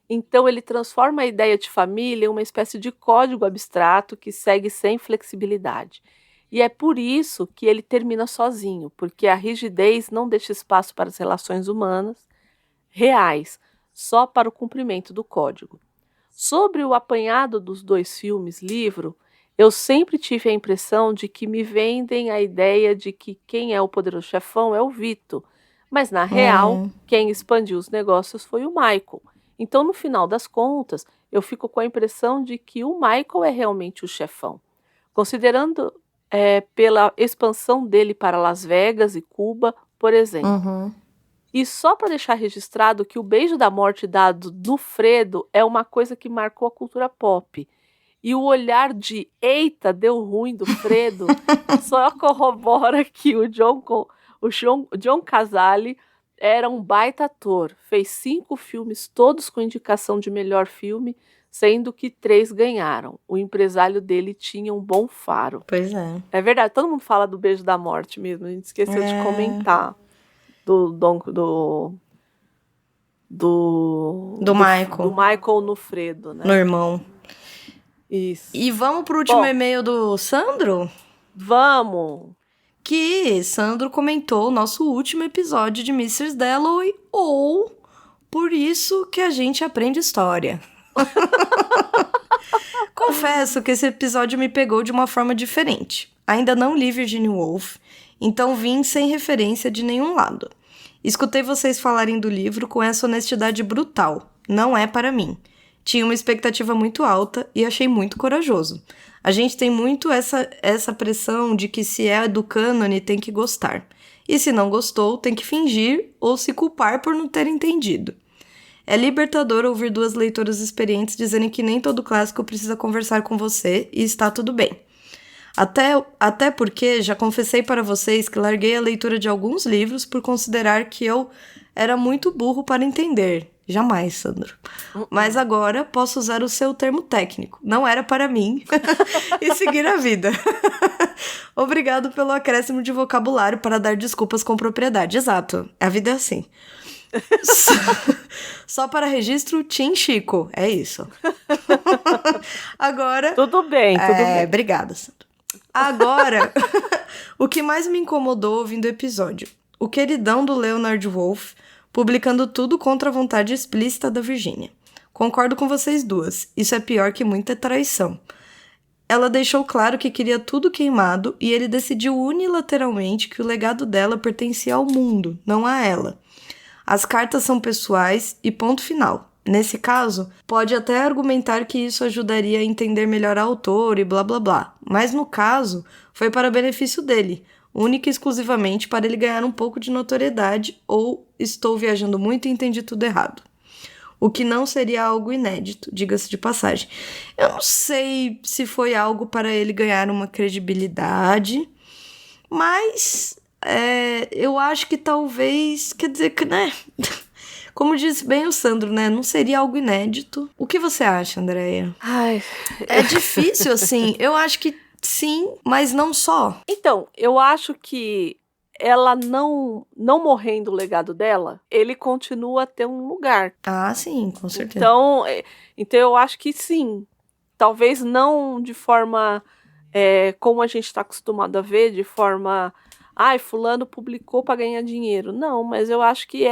Então ele transforma a ideia de família em uma espécie de código abstrato que segue sem flexibilidade. E é por isso que ele termina sozinho, porque a rigidez não deixa espaço para as relações humanas reais, só para o cumprimento do código. Sobre o apanhado dos 2 filmes livro, eu sempre tive a impressão de que me vendem a ideia de que quem é o Poderoso Chefão é o Vito, mas na real, quem expandiu os negócios foi o Michael. Então, no final das contas, eu fico com a impressão de que o Michael é realmente o chefão. Considerando pela expansão dele para Las Vegas e Cuba, por exemplo. E só para deixar registrado que o beijo da morte dado no Fredo é uma coisa que marcou a cultura pop. E o olhar de eita, deu ruim do Fredo só corrobora que o John Cazale era um baita ator. Fez 5 filmes, todos com indicação de melhor filme, sendo que 3 ganharam. O empresário dele tinha um bom faro. Pois é. É verdade, todo mundo fala do beijo da morte mesmo. A gente esqueceu de comentar do Michael. Do Michael no Fredo, né? No irmão. Isso. E vamos pro último e-mail do Sandro? Vamos! Que Sandro comentou o nosso último episódio de Mrs. Dalloway, ou Por Isso que a Gente Aprende História. Confesso que esse episódio me pegou de uma forma diferente. Ainda não li Virginia Woolf, então vim sem referência de nenhum lado. Escutei vocês falarem do livro com essa honestidade brutal. Não é para mim. Tinha uma expectativa muito alta e achei muito corajoso. A gente tem muito essa pressão de que se é do cânone tem que gostar. E se não gostou, tem que fingir ou se culpar por não ter entendido. É libertador ouvir duas leitoras experientes dizerem que nem todo clássico precisa conversar com você e está tudo bem. Até porque já confessei para vocês que larguei a leitura de alguns livros por considerar que eu era muito burro para entender. Jamais, Sandro. Mas agora posso usar o seu termo técnico. Não era para mim. E seguir a vida. Obrigado pelo acréscimo de vocabulário para dar desculpas com propriedade. Exato. A vida é assim. Só para registro, Tim Chico. É isso. Agora... Tudo bem, tudo bem. Obrigada, Sandro. Agora, o que mais me incomodou ouvindo o episódio. O queridão do Leonard Woolf publicando tudo contra a vontade explícita da Virginia. Concordo com vocês duas. Isso é pior que muita traição. Ela deixou claro que queria tudo queimado e ele decidiu unilateralmente que o legado dela pertencia ao mundo, não a ela. As cartas são pessoais e ponto final. Nesse caso, pode até argumentar que isso ajudaria a entender melhor a autora e blá blá blá, mas no caso, foi para benefício dele, única e exclusivamente para ele ganhar um pouco de notoriedade ou estou viajando muito e entendi tudo errado. O que não seria algo inédito, diga-se de passagem. Eu não sei se foi algo para ele ganhar uma credibilidade, mas eu acho que talvez, quer dizer que, né... Como disse bem o Sandro, né? Não seria algo inédito. O que você acha, Andréia? Ai... É difícil, assim. Eu acho que sim, mas não só. Então, eu acho que ela não morrendo o legado dela, ele continua a ter um lugar. Ah, sim, com certeza. Então eu acho que sim. Talvez não de forma como a gente está acostumado a ver, de forma... Ai, fulano publicou para ganhar dinheiro. Não, mas eu acho que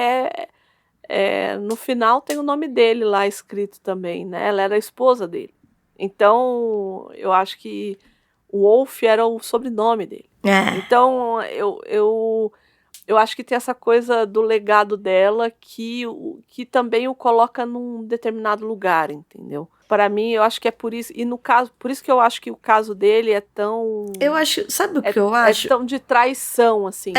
no final tem o nome dele lá escrito também, né? Ela era a esposa dele. Então, eu acho que o Wolf era o sobrenome dele. Então, eu acho que tem essa coisa do legado dela que também o coloca num determinado lugar, entendeu? Para mim, eu acho que é por isso. E no caso, por isso que eu acho que o caso dele é tão... Eu acho... Sabe o que eu acho? É tão de traição, assim.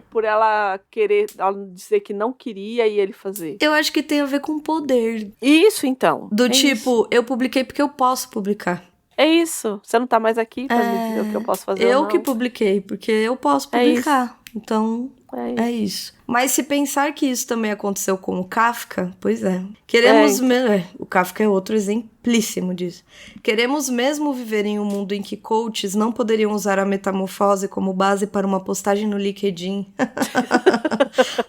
Por ela querer... Ela dizer que não queria e ele fazer. Eu acho que tem a ver com poder. Isso, então. Do tipo, eu publiquei porque eu posso publicar. É isso. Você não tá mais aqui pra me dizer o que eu posso fazer ou não. Eu que publiquei, porque eu posso publicar. Então... É isso. Mas se pensar que isso também aconteceu com o Kafka, pois é. Queremos o Kafka é outro exemplíssimo disso. Queremos mesmo viver em um mundo em que coaches não poderiam usar a metamorfose como base para uma postagem no LinkedIn.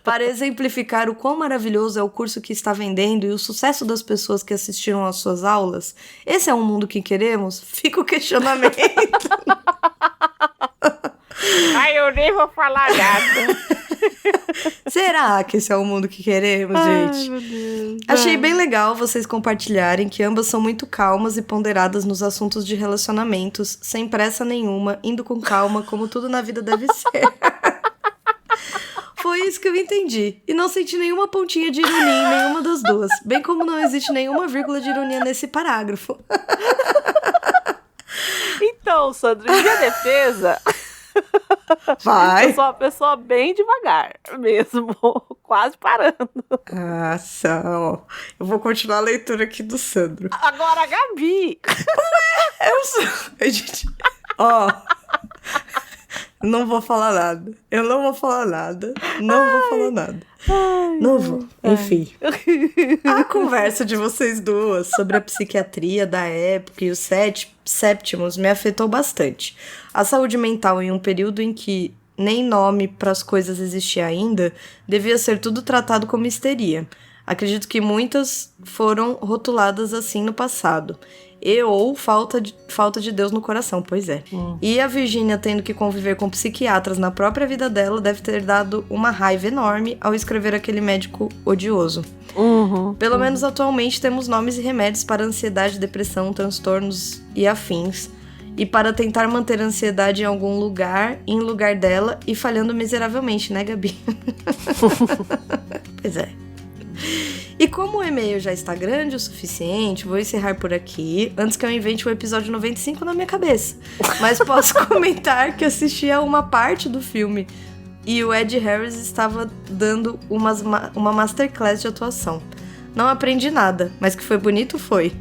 Para exemplificar o quão maravilhoso é o curso que está vendendo e o sucesso das pessoas que assistiram às suas aulas. Esse é um mundo que queremos? Fica o questionamento. Ai, eu nem vou falar nada. Será que esse é o mundo que queremos, gente? Ai, meu Deus. Achei bem legal vocês compartilharem que ambas são muito calmas e ponderadas nos assuntos de relacionamentos, sem pressa nenhuma, indo com calma, como tudo na vida deve ser. Foi isso que eu entendi. E não senti nenhuma pontinha de ironia em nenhuma das duas. Bem como não existe nenhuma vírgula de ironia nesse parágrafo. Então, Sandro, em minha defesa... Vai. Eu sou uma pessoa bem devagar mesmo, quase parando. Nossa, ó. Eu vou continuar a leitura aqui do Sandro. Agora, Gabi. Eu sou... Gente, ó. Não vou falar nada. Eu não vou falar nada. Não vou falar nada. Não vou. Enfim. A conversa de vocês duas sobre a psiquiatria da época e os séptimos me afetou bastante. A saúde mental em um período em que nem nome para as coisas existia ainda, devia ser tudo tratado como histeria. Acredito que muitas foram rotuladas assim no passado. ou falta de Deus no coração, pois é. E a Virginia tendo que conviver com psiquiatras na própria vida dela deve ter dado uma raiva enorme ao escrever aquele médico odioso. Pelo menos atualmente temos nomes e remédios para ansiedade, depressão, transtornos e afins. E para tentar manter a ansiedade em algum lugar, em lugar dela, e falhando miseravelmente, né, Gabi? Pois é. E como o e-mail já está grande o suficiente, vou encerrar por aqui, antes que eu invente o episódio 95 na minha cabeça. Mas posso comentar que assisti a uma parte do filme e o Ed Harris estava dando uma masterclass de atuação. Não aprendi nada, mas que foi bonito, foi.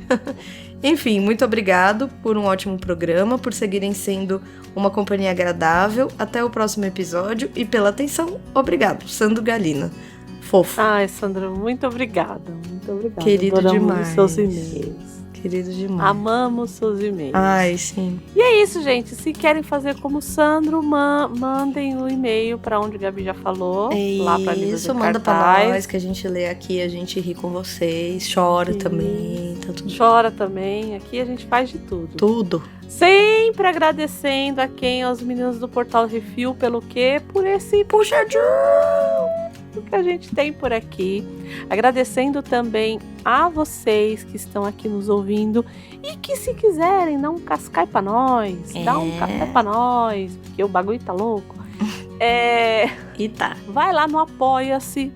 Enfim, muito obrigado por um ótimo programa, por seguirem sendo uma companhia agradável. Até o próximo episódio e pela atenção, obrigado. Sandro Galina. Fofo. Ai, Sandra, muito obrigada. Muito obrigada. Querido Adoramos demais. Os seus e-mails. Querido demais. Amamos seus e-mails. Ai, sim. E é isso, gente. Se querem fazer como o Sandro, mandem o e-mail pra onde a Gabi já falou. Lá pra Livros Isso, e manda Cartaz. pra nós que a gente lê aqui, a gente ri com vocês, chora também, tá tudo. Chora também. Aqui a gente faz de tudo. Tudo. Sempre agradecendo a quem? Aos meninos do Portal Refil, pelo quê? Por esse puxadinho que a gente tem por aqui. Agradecendo também a vocês que estão aqui nos ouvindo e que, se quiserem, dá um cascai pra nós, dá um café pra nós, porque o bagulho tá louco. E tá. Vai lá no Apoia-se,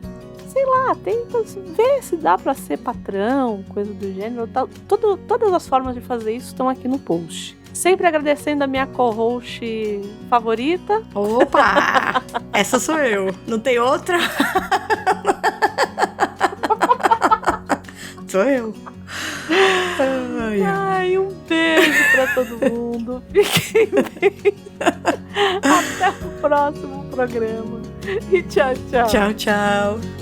sei lá, tenta ver se dá pra ser patrão, coisa do gênero. Todas as formas de fazer isso estão aqui no post. Sempre agradecendo a minha co-host favorita. Opa! Essa sou eu. Não tem outra? Sou eu. Ai, um beijo pra todo mundo. Fiquem bem. Até o próximo programa. E tchau, tchau. Tchau, tchau.